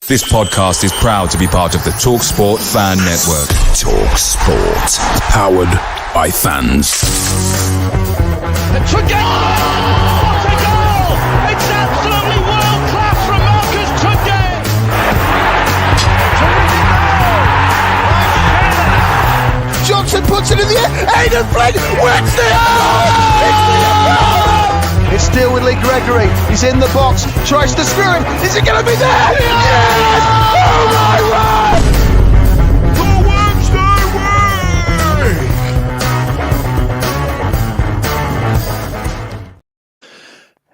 This podcast is proud to be part of the TalkSport Fan Network. TalkSport. Powered by fans. It's a goal! It's absolutely world class from Marcus Tunde! Johnson puts it in the air. Aidan Flynn wins the It's still with Lee Gregory. He's in the box. Tries to screw him. Is it going to be there? Yes! Oh my word! The Wednesday week!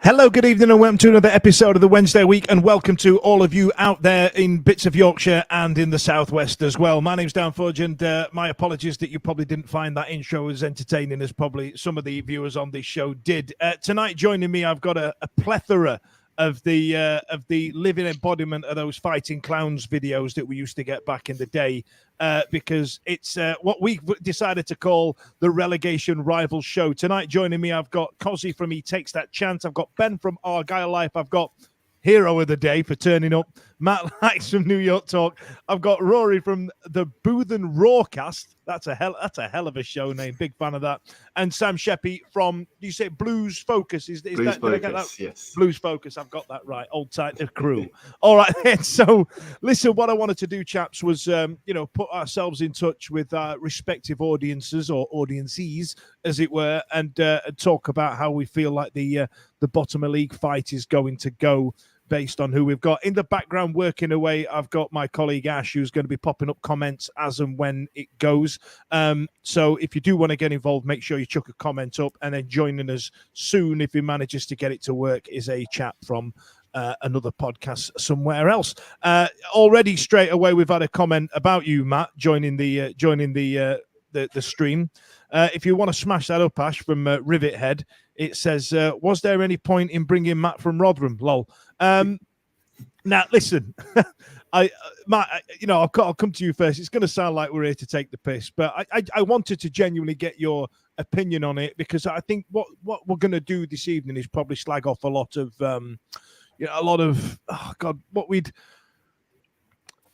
Hello, good evening, and welcome to another episode of the Wednesday Week, and welcome to all of you out there in bits of Yorkshire and in the southwest as well. My name's Dan Fudge, and my apologies that you probably didn't find that intro as entertaining as probably some of the viewers on this show did. Tonight, joining me, I've got a plethora of the living embodiment of those fighting clowns videos that we used to get back in the day, because it's what we decided to call the Relegation Rival Show. Tonight, joining me, I've got Cozzy from He Takes That Chance. I've got Ben from Argyle Life. I've got Hero of the Day for turning up, Matt Likes from New York Talk. I've got Rory from the Boothen Roarcast. That's a hell of a show name. Big fan of that. And Sam Sheppy from, do you say Blues Focus? Is Blues that, Focus, did I get that? yes. Blues Focus, I've got that right. Old tight the crew. All right, then. So, listen, what I wanted to do, chaps, was, put ourselves in touch with our respective audiences or audiences, as it were, and talk about how we feel like the bottom of league fight is going to go, based on who we've got. In the background, working away, I've got my colleague Ash, who's going to be popping up comments as and when it goes. So if you do want to get involved, make sure you chuck a comment up, and then joining us soon, if he manages to get it to work, is a chap from another podcast somewhere else. Already straight away, we've had a comment about you, Matt, joining the stream. If you want to smash that up, Ash, from Rivet Head, it says, was there any point in bringing Matt from Rotherham? Lol. Now, listen, Matt, I'll come to you first. It's going to sound like we're here to take the piss, but I wanted to genuinely get your opinion on it, because I think what we're going to do this evening is probably slag off a lot of,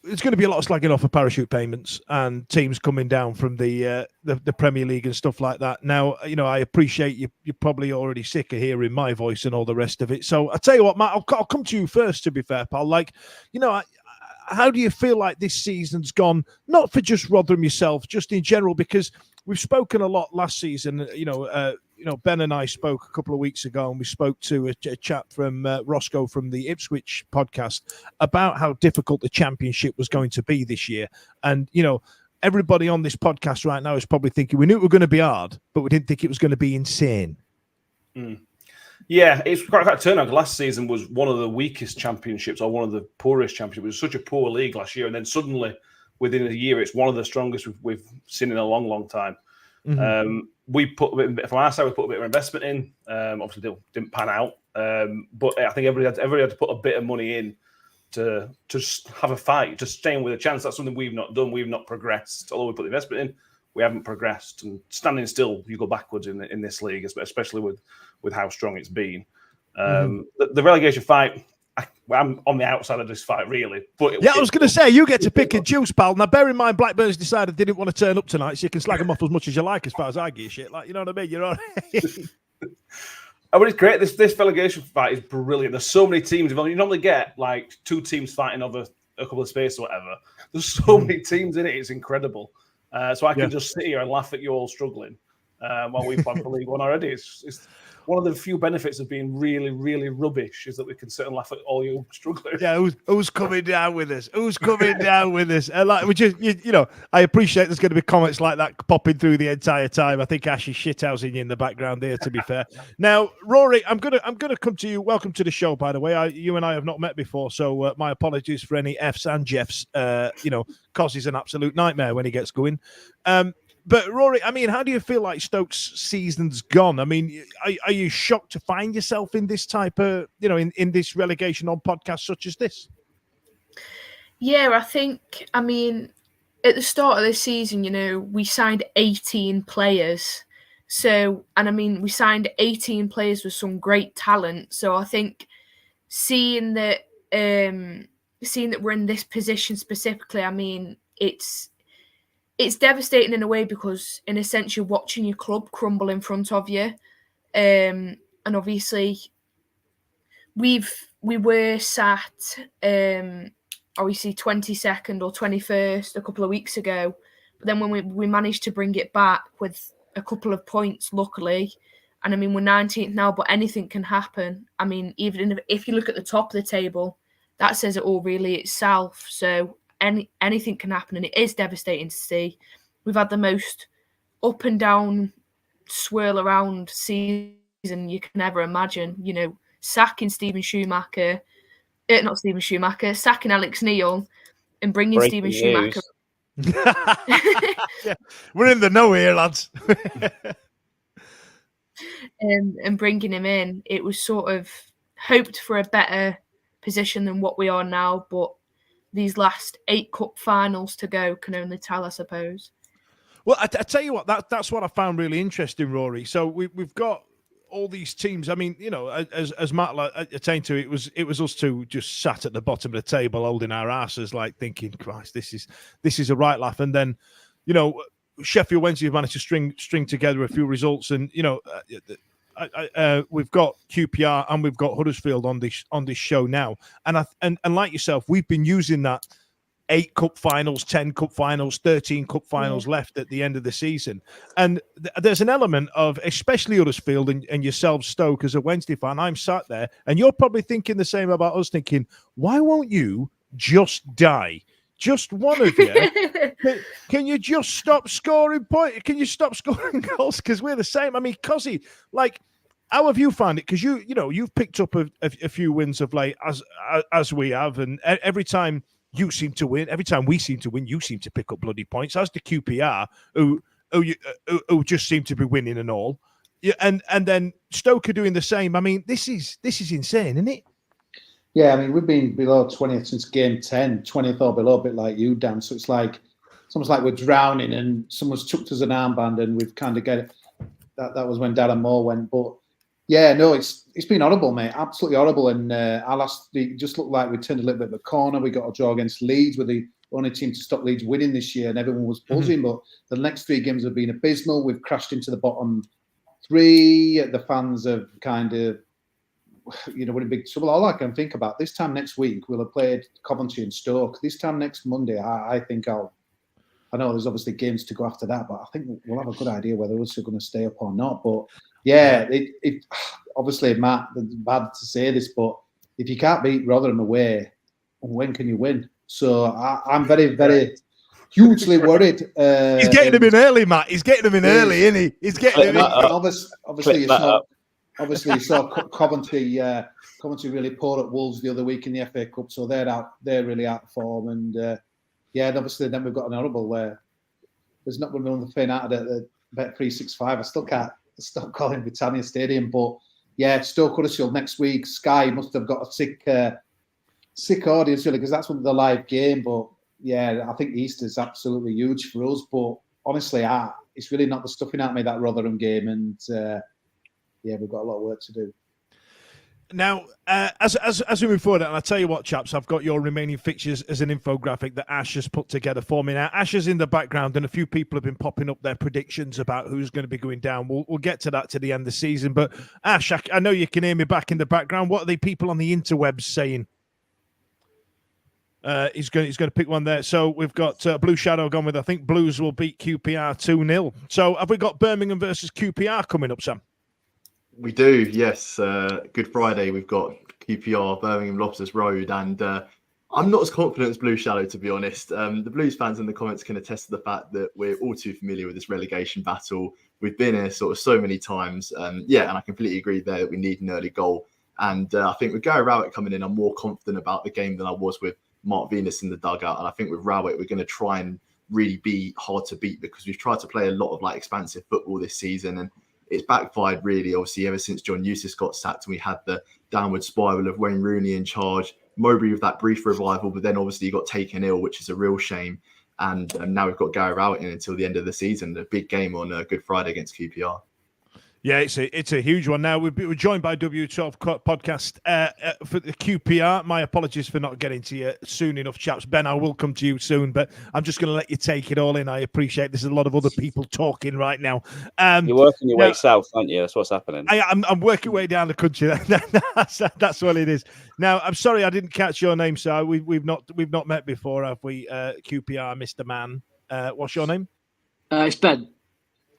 it's going to be a lot of slagging off of parachute payments and teams coming down from the Premier League and stuff like that. Now, I appreciate you're probably already sick of hearing my voice and all the rest of it. So I'll tell you what, Matt, I'll come to you first, to be fair, pal. Like, how do you feel like this season's gone? Not for just Rotherham yourself, just in general, because we've spoken a lot last season. Ben and I spoke a couple of weeks ago, and we spoke to a chap from Roscoe from the Ipswich podcast about how difficult the Championship was going to be this year. And, everybody on this podcast right now is probably thinking, we knew it was going to be hard, but we didn't think it was going to be insane. Yeah, it's quite a turnaround. Last season was one of the weakest championships, or one of the poorest championships. It was such a poor league last year, and then suddenly, within a year, it's one of the strongest we've seen in a long, long time. Mm-hmm. We put from our side, we put a bit of investment in. Obviously, didn't pan out, but I think everybody had to put a bit of money in to just have a fight, just staying with a chance. That's something we've not done. We've not progressed. Although we put the investment in, we haven't progressed. And standing still, you go backwards in this league, especially with how strong it's been. The relegation fight, I'm on the outside of this fight, really. But I was going to say, you get to pick and choose, pal. Now, bear in mind, Blackburn's decided they didn't want to turn up tonight, so you can slag them off as much as you like, as far as I give shit. Like, you know what I mean? You're all right. But it's great. This relegation fight is brilliant. There's so many teams involved. You normally get like two teams fighting over a couple of space or whatever. There's so many teams in it. It's incredible. So I can just sit here and laugh at you all struggling while we play for League One already. It's one of the few benefits of being really, really rubbish is that we can sit and laugh at all you strugglers. Yeah, who's coming down with us? Who's coming down with us? Like, which is, I appreciate there's going to be comments like that popping through the entire time. I think Ash is shithousing you in the background there, to be fair. Now, Rory, I'm gonna come to you. Welcome to the show, by the way. You and I have not met before, so my apologies for any Fs and Jeffs. Cos is an absolute nightmare when he gets going. But Rory, I mean, how do you feel like Stoke's season's gone? I mean, are you shocked to find yourself in this type of, in this relegation on podcasts such as this? Yeah, I think, at the start of this season, we signed 18 players. We signed 18 players with some great talent. So I think seeing that seeing that we're in this position specifically, I mean, it's devastating in a way because, in a sense, you're watching your club crumble in front of you. And obviously, we were sat, obviously, 22nd or 21st a couple of weeks ago. But then when we managed to bring it back with a couple of points, luckily, and I mean, we're 19th now, but anything can happen. I mean, even if you look at the top of the table, that says it all really itself. So anything can happen, and it is devastating to see. We've had the most up and down, swirl around season you can ever imagine. You know, sacking sacking Alex Neil and bringing Stephen Schumacher. Yeah, we're in the know here, lads. And bringing him in, it was sort of hoped for a better position than what we are now, but these last 8 cup finals to go can only tell, I suppose. Well, I tell you what, that's what I found really interesting, Rory. So we've got all these teams. I mean, you know, as Matt attained to, it was us two just sat at the bottom of the table holding our asses, like thinking, Christ, this is a right laugh. And then, you know, Sheffield Wednesday have managed to string together a few results, and you know, we've got QPR and we've got Huddersfield on this show now, and like yourself, we've been using that 8 cup finals, 10 cup finals, 13 cup finals left at the end of the season. And there's an element of, especially Huddersfield and yourself, Stoke, as a Wednesday fan, I'm sat there and you're probably thinking the same about us, thinking, why won't you just die? Just one of you. Can you just stop scoring points? Can you stop scoring goals? Because we're the same. I mean, Cozzy, like, how have you found it? Because you've picked up a few wins of late, as we have, and every time you seem to win, every time we seem to win, you seem to pick up bloody points. As the QPR, who just seem to be winning and all. Yeah, and then Stoke are doing the same. I mean, this is insane, isn't it? Yeah, I mean, we've been below 20th since game 10, 20th or below, a bit like you, Dan. So it's almost like we're drowning and someone's chucked us an armband and we've kind of get it. That was when Darren Moore went. But yeah, no, it's been horrible, mate. Absolutely horrible. And our last week just looked like we turned a little bit of a corner. We got a draw against Leeds. We're the only team to stop Leeds winning this year, and everyone was buzzing. But the next 3 games have been abysmal. We've crashed into the bottom 3. The fans have kind of, we're in big trouble. All I can think about this time next week, we'll have played Coventry and Stoke. This time next Monday, I think I know there's obviously games to go after that, but I think we'll have a good idea whether us are going to stay up or not. But yeah, it obviously, Matt, it's bad to say this, but if you can't beat Rotherham away, when can you win? So I'm very, very hugely worried. He's getting them in early, Matt. He's getting them in early, isn't he? He's getting them in. Obviously, you saw Coventry really poor at Wolves the other week in the FA Cup, so they're really out of form. And and obviously then we've got an horrible where there's not going to be another thing out of the Bet365. I still can't stop calling Britannia Stadium, but yeah, Stoke Huddersfield next week. Sky must have got a sick audience really, because that's one of the live game. But yeah, I think Easter's absolutely huge for us. But honestly, it's really not the stuffing out of me, that Rotherham game, and we've got a lot of work to do. Now, as we move forward, and I'll tell you what, chaps, I've got your remaining fixtures as an infographic that Ash has put together for me. Now, Ash is in the background, and a few people have been popping up their predictions about who's going to be going down. We'll get to that to the end of the season. But Ash, I know you can hear me back in the background. What are the people on the interwebs saying? He's going to pick one there. So we've got Blue Shadow gone with, I think Blues will beat QPR 2-0. So have we got Birmingham versus QPR coming up, Sam? We do, yes. Good Friday, we've got QPR, Birmingham, Lobsters Road, and I'm not as confident as Blue Shadow, to be honest. The Blues fans in the comments can attest to the fact that we're all too familiar with this relegation battle. We've been here sort of so many times. And I completely agree there that we need an early goal. And I think with Gary Rowett coming in, I'm more confident about the game than I was with Mark Venus in the dugout. And I think with Rowett, we're going to try and really be hard to beat, because we've tried to play a lot of expansive football this season, and it's backfired really, obviously, ever since John Eustace got sacked and we had the downward spiral of Wayne Rooney in charge, Mowbray with that brief revival, but then obviously he got taken ill, which is a real shame. And now we've got Gary Rowett in until the end of the season, a big game on Good Friday against QPR. Yeah, it's a huge one. Now we're joined by W12 podcast for the QPR. My apologies for not getting to you soon enough, chaps. Ben, I will come to you soon, but I'm just going to let you take it all in. I appreciate there's a lot of other people talking right now. You're working your way south, aren't you? That's what's happening. I'm working way down the country. That's what it is. Now, I'm sorry I didn't catch your name, sir. We've not met before, have we? QPR, Mr. Man. What's your name? It's Ben.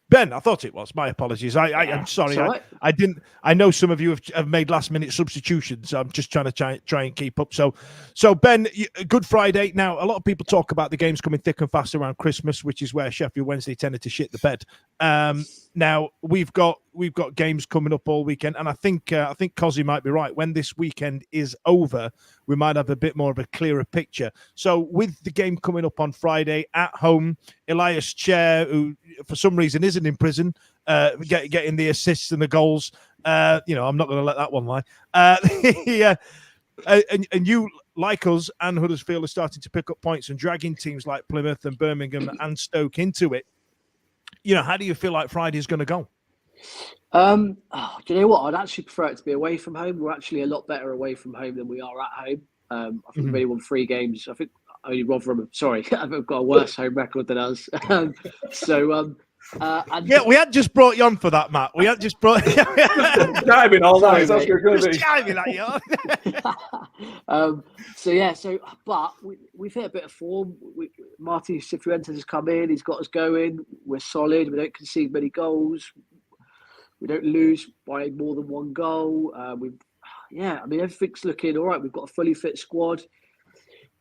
Ben, I thought it was. My apologies. I'm sorry. Right. I didn't. I know some of you have made last-minute substitutions. So I'm just trying to try and keep up. So Ben, Good Friday. Now, a lot of people talk about the games coming thick and fast around Christmas, which is where Sheffield Wednesday tended to shit the bed. Now we've got games coming up all weekend, and I think Cozzy might be right. When this weekend is over, we might have a bit more of a clearer picture. So with the game coming up on Friday at home, Elias Chair, who for some reason isn't in prison, getting the assists and the goals. I'm not going to let that one lie. And you, like us and Huddersfield, are starting to pick up points and dragging teams like Plymouth and Birmingham and Stoke into it. How do you feel like Friday's going to go? Do you know what? I'd actually prefer it to be away from home. We're actually a lot better away from home than we are at home. I think we've only won 3 games. I think only Rotherham. Sorry, I've got a worse home record than us. We had just brought you on for that, Matt. We had just brought Jiving all that. That's what you're going to do. Jiving at you. But we've hit a bit of form. Martin Cifuentes has come in. He's got us going. We're solid. We don't concede many goals. We don't lose by more than 1 goal. Everything's looking all right. We've got a fully fit squad.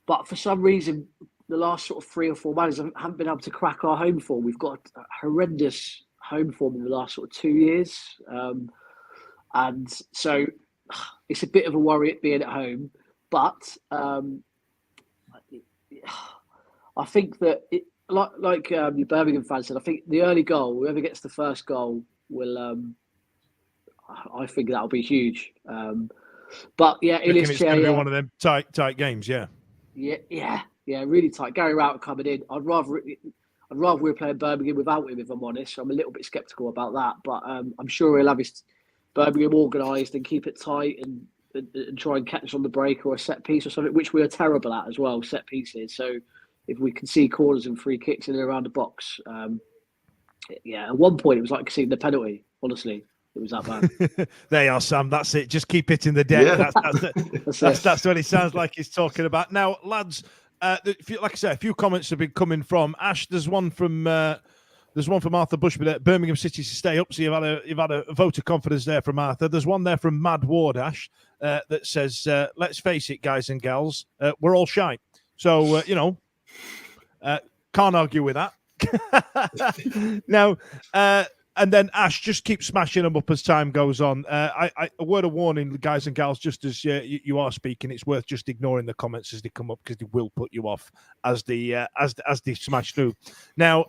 But for some reason, the last sort of 3 or 4 managers haven't been able to crack our home form. We've got a horrendous home form in the last sort of 2 years. And so it's a bit of a worry it being at home. But I think that, like your Birmingham fans said, I think the early goal, whoever gets the first goal, will. I think that'll be huge. But yeah, it's going to be one of them tight games. Yeah, really tight. Gary Rowett coming in. I'd rather we were playing Birmingham without him, if I'm honest. I'm a little bit sceptical about that, but I'm sure he'll have his Birmingham organised and keep it tight and try and catch on the break or a set piece or something, which we are terrible at as well, set pieces. So if we can see corners and free kicks in and around the box, at one point it was like seeing the penalty. Honestly, it was that bad. There you are, Sam. That's it. Just keep hitting the deck. Yeah. That's what he sounds like he's talking about. Now, lads, like I said, a few comments have been coming from Ash. There's one from Arthur Bushby there. Birmingham City to stay up. So you've had a vote of confidence there from Arthur. There's one there from Mad Ward Ash that says, "Let's face it, guys and gals, we're all shy." So can't argue with that. Now. And then Ash just keeps smashing them up as time goes on. A word of warning, guys and gals, just as you are speaking, it's worth just ignoring the comments as they come up because they will put you off as they smash through. Now,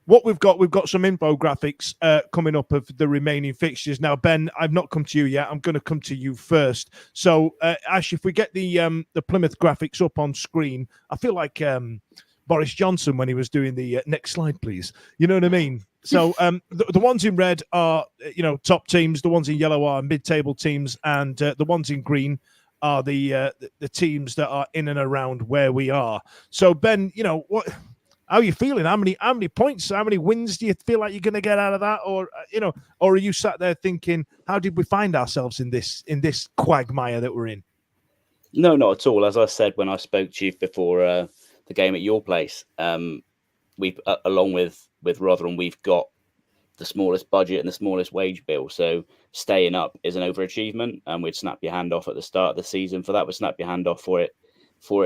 what we've got some infographics coming up of the remaining fixtures. Now, Ben, I've not come to you yet. I'm going to come to you first. So, Ash, if we get the Plymouth graphics up on screen, I feel like Boris Johnson when he was doing the next slide, please. You know what I mean? So the ones in red are, top teams. The ones in yellow are mid-table teams, and the ones in green are the teams that are in and around where we are. So Ben, how are you feeling? How many points? How many wins do you feel like you're going to get out of that, or are you sat there thinking, how did we find ourselves in this quagmire that we're in? No, not at all. As I said when I spoke to you before the game at your place, we've along with Rotherham, we've got the smallest budget and the smallest wage bill. So staying up is an overachievement, and we'd snap your hand off at the start of the season for that. We'd snap your hand off for it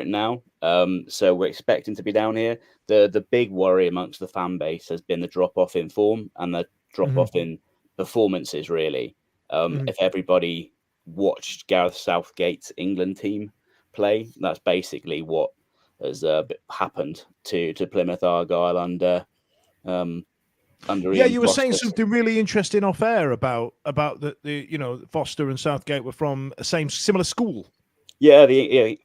now. So we're expecting to be down here. The big worry amongst the fan base has been the drop off in form and the drop off in performances. Really, if everybody watched Gareth Southgate's England team play, that's basically what has happened to Plymouth Argyle under you were saying something really interesting off air about the Foster and Southgate were from a similar school. Yeah,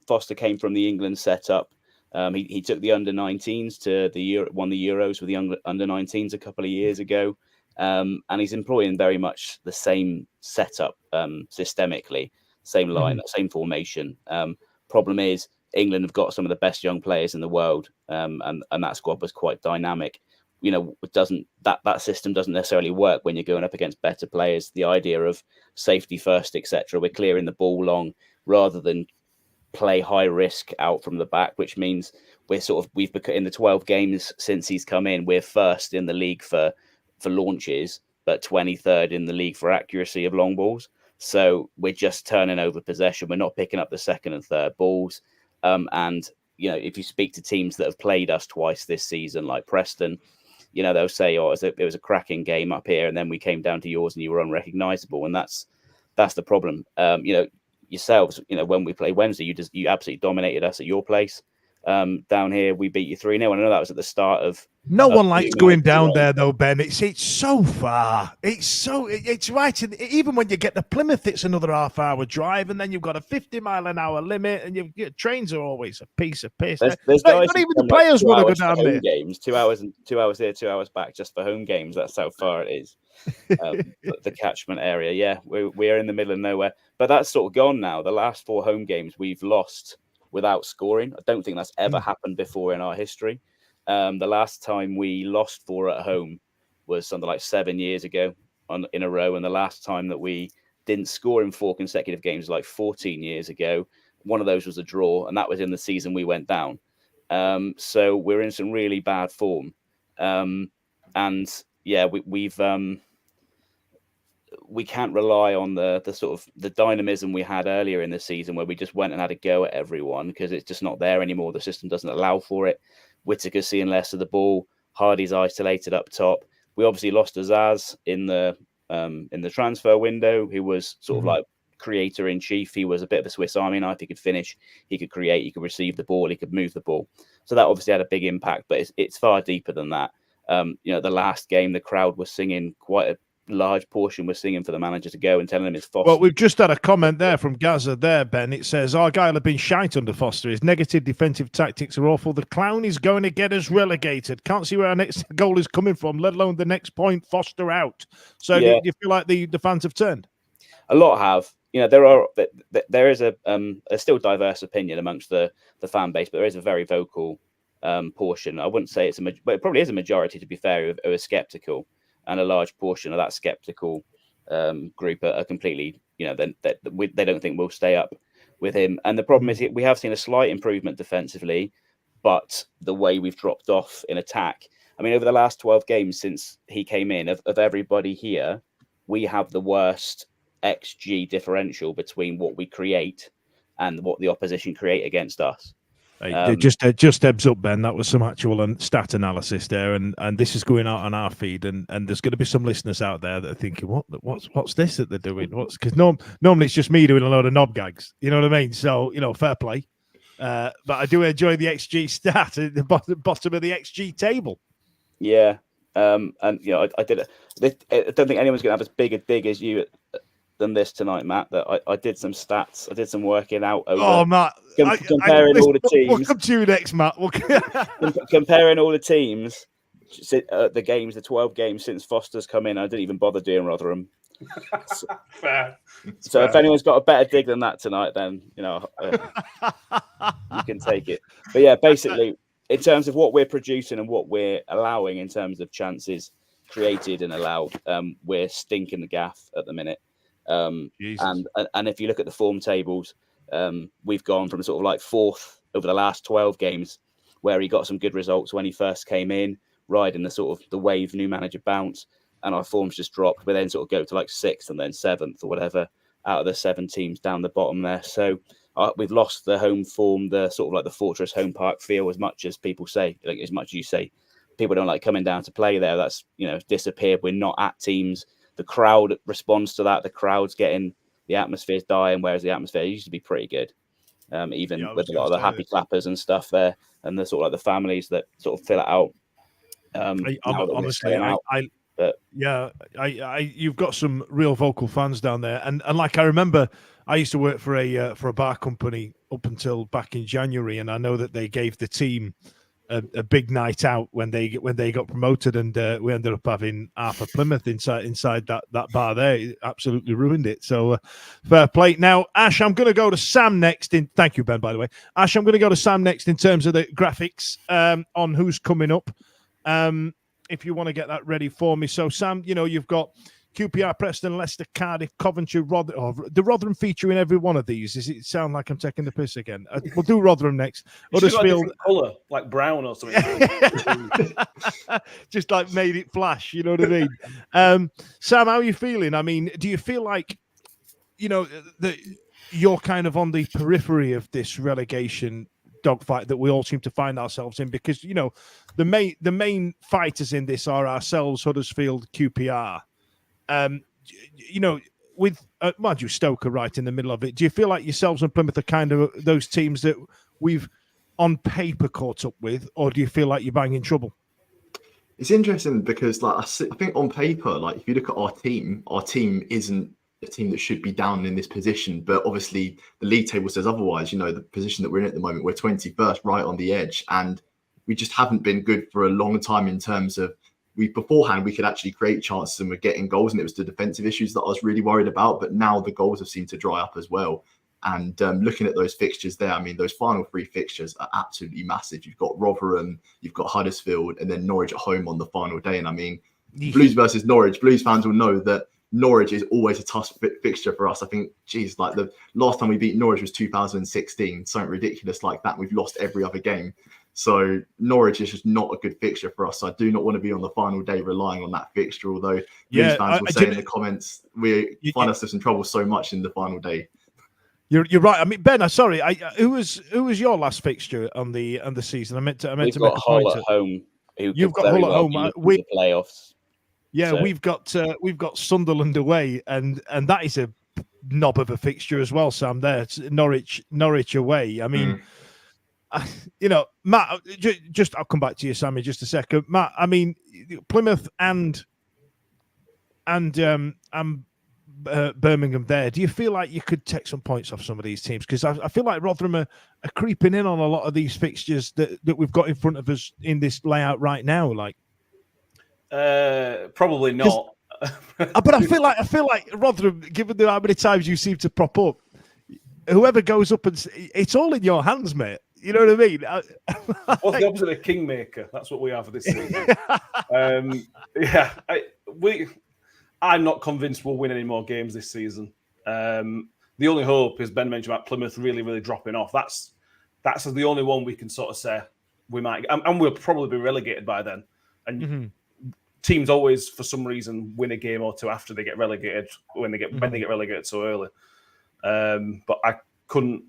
Foster came from the England setup. He took the under-19s to won the Euros with the under-19s a couple of years ago. And he's employing very much the same setup systemically, same line, same formation. Problem is, England have got some of the best young players in the world, and that squad was quite dynamic. You know, that system doesn't necessarily work when you're going up against better players. The idea of safety first, etc. We're clearing the ball long rather than play high risk out from the back, which means we've become, in the 12 games since he's come in, we're first in the league for launches, but 23rd in the league for accuracy of long balls. So we're just turning over possession. We're not picking up the second and third balls. And, you know, if you speak to teams that have played us twice this season, like Preston, you know, they'll say, oh, it was a cracking game up here, and then we came down to yours and you were unrecognisable. And that's the problem. You know, yourselves, you know, when we played Wednesday, you absolutely dominated us at your place. Down here, we beat you 3-0. I know that was at the start of. No one likes going down there, though, Ben. It's so far. It's right. Even when you get to Plymouth, it's another half-hour drive, and then you've got a 50-mile-an-hour limit, and your trains are always a piece of piss. There's guys not even the players want to go down there. Games, 2 hours there, 2 hours back, just for home games. That's how far it is. The catchment area. Yeah, we're in the middle of nowhere, but that's sort of gone now. The last 4 home games we've lost without scoring. I don't think that's ever happened before in our history. The last time we lost 4 at home was something like 7 years ago in a row. And the last time that we didn't score in 4 consecutive games, like 14 years ago. One of those was a draw, and that was in the season we went down. So we're in some really bad form. And yeah, we can't rely on the sort of the dynamism we had earlier in the season, where we just went and had a go at everyone, because it's just not there anymore. The system doesn't allow for it. Whittaker's seeing less of the ball. Hardy's isolated up top. We obviously lost Azaz in the transfer window, who was sort of like creator in chief. He was a bit of a Swiss Army knife. He could finish, he could create, he could receive the ball, he could move the ball. So that obviously had a big impact, but it's far deeper than that. You know, the last game, the crowd was singing, quite a large portion was singing for the manager to go and telling him it's Foster. Well, we've just had a comment there from Gaza there, Ben. It says, Argyle have been shite under Foster. His negative defensive tactics are awful. The clown is going to get us relegated. Can't see where our next goal is coming from, let alone the next point. Foster out. So do you feel like the fans have turned? A lot have. You know, there is a still diverse opinion amongst the fan base, but there is a very vocal portion. I wouldn't say but it probably is a majority, to be fair, who are sceptical. And a large portion of that sceptical group are completely, you know, they don't think we'll stay up with him. And the problem is we have seen a slight improvement defensively, but the way we've dropped off in attack. I mean, over the last 12 games since he came in, of everybody here, we have the worst XG differential between what we create and what the opposition create against us. Just heads up, Ben. That was some actual stat analysis there, and this is going out on our feed, and there's going to be some listeners out there that are thinking, what's this that they're doing? Because normally it's just me doing a load of knob gags. You know what I mean? So, you know, fair play. But I do enjoy the XG stat at the bottom of the XG table. Yeah, and you know, I don't think anyone's going to have as big a dig as you than this tonight, Matt. That I did some stats, I did some working out over Matt, comparing all the teams. We'll come to you next, Matt. Comparing all the teams, the 12 games since Foster's come in. I didn't even bother doing Rotherham. Fair. So if anyone's got a better dig than that tonight, then you know you can take it. But yeah, basically, in terms of what we're producing and what we're allowing in terms of chances created and allowed, we're stinking the gaff at the minute. And if you look at the form tables, we've gone from sort of like 4th over the last 12 games, where he got some good results when he first came in, riding the sort of the wave new manager bounce, and our form's just dropped. We then sort of go to like 6th and then 7th or whatever out of the 7 teams down the bottom there. So we've lost the home form, the sort of like the Fortress home park feel, as much as people say, like as much as you say, people don't like coming down to play there. That's, you know, disappeared. We're not at teams. The crowd responds to that. The crowd's getting, the atmosphere's dying, whereas the atmosphere used to be pretty good. Even with a lot of the happy clappers and stuff there, and the sort of like the families that sort of fill it out. Honestly, you've got some real vocal fans down there, and like I remember, I used to work for a bar company up until back in January, and I know that they gave the team a big night out when they got promoted, and we ended up having half of Plymouth inside that bar there. It absolutely ruined it. So fair play. Now, Ash, I'm going to go to Sam next. Thank you, Ben, by the way. Ash, I'm going to go to Sam next in terms of the graphics on who's coming up. If you want to get that ready for me. So, Sam, you've got QPR, Preston, Leicester, Cardiff, Coventry, the Rotherham feature in every one of these. Does it sound like I'm taking the piss again? We'll do Rotherham next. Huddersfield colour, like brown or something. Just like made it flash. You know what I mean? Sam, how are you feeling? I mean, do you feel like that you're kind of on the periphery of this relegation dogfight that we all seem to find ourselves in? Because the main fighters in this are ourselves, Huddersfield, QPR. With mind you, Stoke are right in the middle of it. Do you feel like yourselves and Plymouth are kind of those teams that we've on paper caught up with, or do you feel like you're banging trouble? It's interesting because, like, I think on paper, like, if you look at our team isn't a team that should be down in this position. But obviously, the league table says otherwise. The position that we're in at the moment, we're 21st, right on the edge, and we just haven't been good for a long time in terms of. Beforehand, we could actually create chances and we're getting goals, and it was the defensive issues that I was really worried about. But now the goals have seemed to dry up as well. And looking at those fixtures there, I mean, those final three fixtures are absolutely massive. You've got Rotherham, you've got Huddersfield, and then Norwich at home on the final day. And I mean, Blues versus Norwich, Blues fans will know that Norwich is always a tough fixture for us. I think, like the last time we beat Norwich was 2016, something ridiculous like that. We've lost every other game. So Norwich is just not a good fixture for us. So I do not want to be on the final day relying on that fixture. Although Blues fans will say in the comments, we find ourselves in trouble so much in the final day. You're right. I mean, Ben, sorry. Who was your last fixture on the season? I meant to make a point. Hull at home. You've got Hull at home. We the playoffs. Yeah, so. We've got Sunderland away, and that is a knob of a fixture as well, Sam. There, it's Norwich away. I mean. Matt, just I'll come back to you, Sammy, just a second. Matt, I mean, Plymouth and Birmingham there, do you feel like you could take some points off some of these teams? Because I feel like Rotherham are creeping in on a lot of these fixtures that we've got in front of us in this layout right now. Like, probably not. But I feel like Rotherham, given how many times you seem to prop up, whoever goes up and it's all in your hands, mate. You know what I mean? What's the opposite of kingmaker? That's what we are for this season. I'm not convinced we'll win any more games this season. The only hope is Ben mentioned about Plymouth really, really dropping off. That's the only one we can sort of say we might, and we'll probably be relegated by then. And teams always, for some reason, win a game or two after they get relegated when they get relegated so early. But I couldn't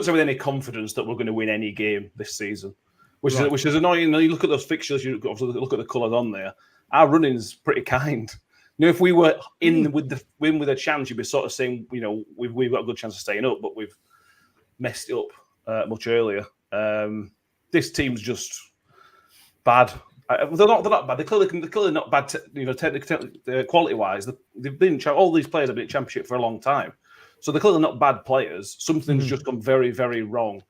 say with any confidence that we're going to win any game this season, which is annoying. You look at those fixtures, you look at the colours on there. Our running's pretty kind. If we were in with a chance, you'd be sort of saying, we've got a good chance of staying up, but we've messed it up much earlier. This team's just bad. They're not bad. They're clearly not bad. Quality wise, they've been all these players have been in Championship for a long time. So they're clearly not bad players. Something's just gone very, very wrong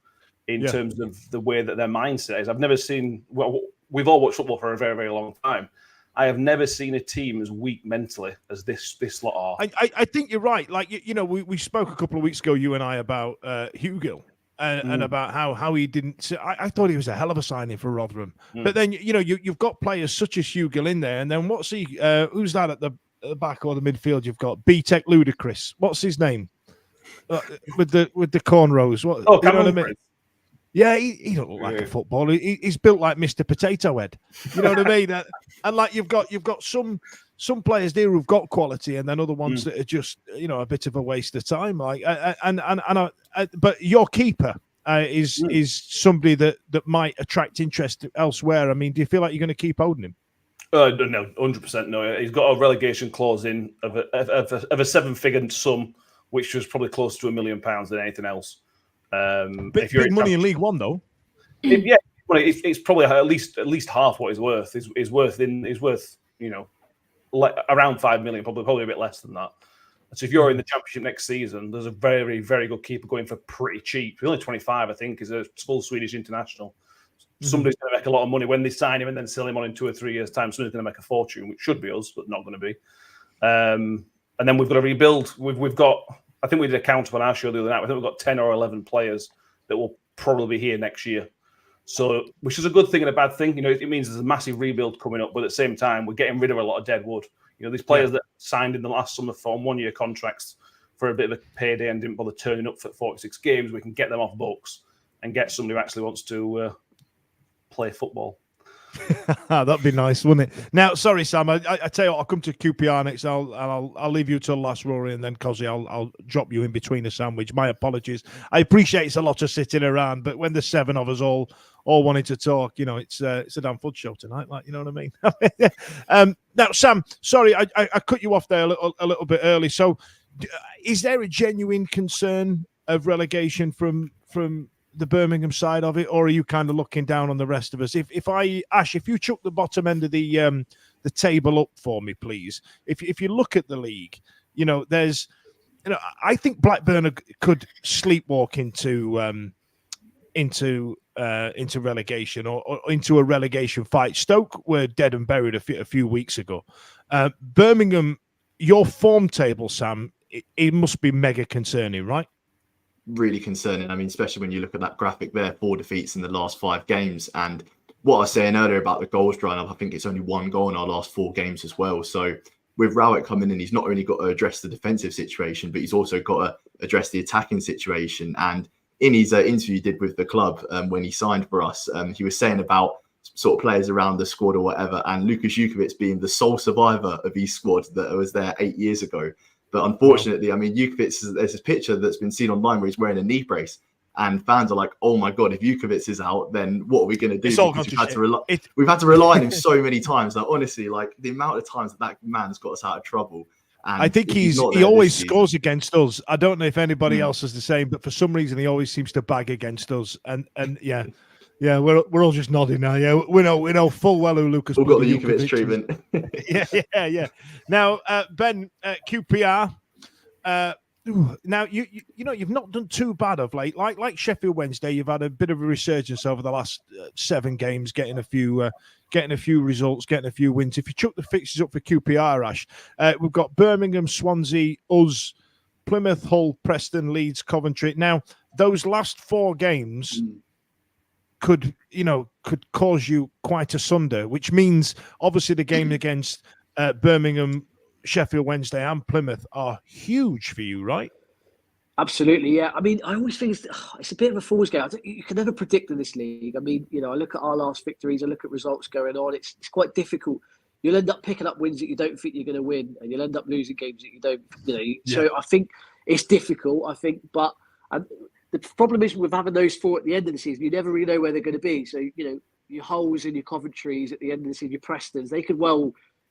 in terms of the way that their mindset is. I've never seen. Well, we've all watched football for a very, very long time. I have never seen a team as weak mentally as this lot are. I think you're right. Like we spoke a couple of weeks ago, you and I, about Hugill and about how he didn't. I thought he was a hell of a signing for Rotherham. But then you've got players such as Hugill in there, and then what's he? Who's that at the back or the midfield? You've got B-Tech Ludacris. What's his name? With the cornrows. What? Oh, you know what I mean? Yeah, he don't look like a footballer. He's built like Mr. Potato Head. You know what I mean? And like you've got some players there who've got quality, and then other ones that are just a bit of a waste of time. Like but your keeper is somebody that might attract interest elsewhere. I mean, do you feel like you're going to keep holding him? No, 100% no. He's got a relegation clause in of a seven-figure sum, which was probably closer to £1 million than anything else. If you're big money in League One, though. It's probably at least half what he's worth. Is worth around 5 million, probably a bit less than that. So if you're in the Championship next season, there's a very, very good keeper going for pretty cheap. He's only 25, I think, is a full Swedish international. Somebody's going to make a lot of money when they sign him and then sell him on in 2 or 3 years' time. Somebody's going to make a fortune, which should be us, but not going to be. And then we've got to rebuild. We've got, I think we did a count on our show the other night. I think we've got 10 or 11 players that will probably be here next year. So, which is a good thing and a bad thing. You know, it means there's a massive rebuild coming up, but at the same time, we're getting rid of a lot of dead wood. You know, these players that signed in the last summer for 1-year contracts for a bit of a payday and didn't bother turning up for 46 games, we can get them off books and get somebody who actually wants to play football. That'd be nice, wouldn't it? Now, sorry, Sam. I tell you what, I'll come to QPR next. I'll leave you till last, Rory, and then Cosy, I'll drop you in between a sandwich. My apologies. I appreciate it's a lot of sitting around, but when there's 7 of us all wanting to talk, you know, it's a damn fun show tonight. Like, you know what I mean? Now, Sam, sorry, I cut you off there a little bit early. So, is there a genuine concern of relegation from the Birmingham side of it, or are you kind of looking down on the rest of us? If you chuck the bottom end of the table up for me, please. If you look at the league, you know, there's, you know, I think Blackburn could sleepwalk into relegation or into a relegation fight. Stoke were dead and buried a few weeks ago. Birmingham, your form table, Sam, it must be mega concerning, right? Really concerning. I mean, especially when you look at that graphic there, 4 defeats in the last 5 games. And what I was saying earlier about the goals drying up, I think it's only 1 goal in our last 4 games as well. So with Rowett coming in, he's not only got to address the defensive situation, but he's also got to address the attacking situation. And in his interview he did with the club when he signed for us, he was saying about sort of players around the squad or whatever, and Lukas Jukovic being the sole survivor of his squad that was there 8 years ago. But unfortunately, I mean, Jukovic, there's this picture that's been seen online where he's wearing a knee brace, and fans are like, "Oh my god, if Jukovic is out, then what are we going to do?" We've had to rely on him so many times. Like, honestly, like the amount of times that man's got us out of trouble. And I think he always scores against us. I don't know if anybody else is the same, but for some reason he always seems to bag against us. And yeah. Yeah, we're all just nodding now. Yeah, we know full well who Lucas. We've got the Jukovic treatment. yeah. Now, Ben, QPR. Now you know you've not done too bad of late. Like Sheffield Wednesday, you've had a bit of a resurgence over the last 7 games, getting a few results, getting a few wins. If you chuck the fixtures up for QPR, Ash, we've got Birmingham, Swansea, us, Plymouth, Hull, Preston, Leeds, Coventry. Now those last 4 games could cause you quite asunder, which means obviously the game against Birmingham, Sheffield Wednesday and Plymouth are huge for you, right? Absolutely, yeah. I mean, I always think it's a bit of a fool's game. You can never predict in this league. I mean, you know, I look at our last victories, I look at results going on. It's quite difficult. You'll end up picking up wins that you don't think you're going to win, and you'll end up losing games that you don't, you know. Yeah. So I think it's difficult, but the problem is with having those 4 at the end of the season, you never really know where they're going to be. So, you know, your Hulls and your Coventries at the end of the season, your Prestons,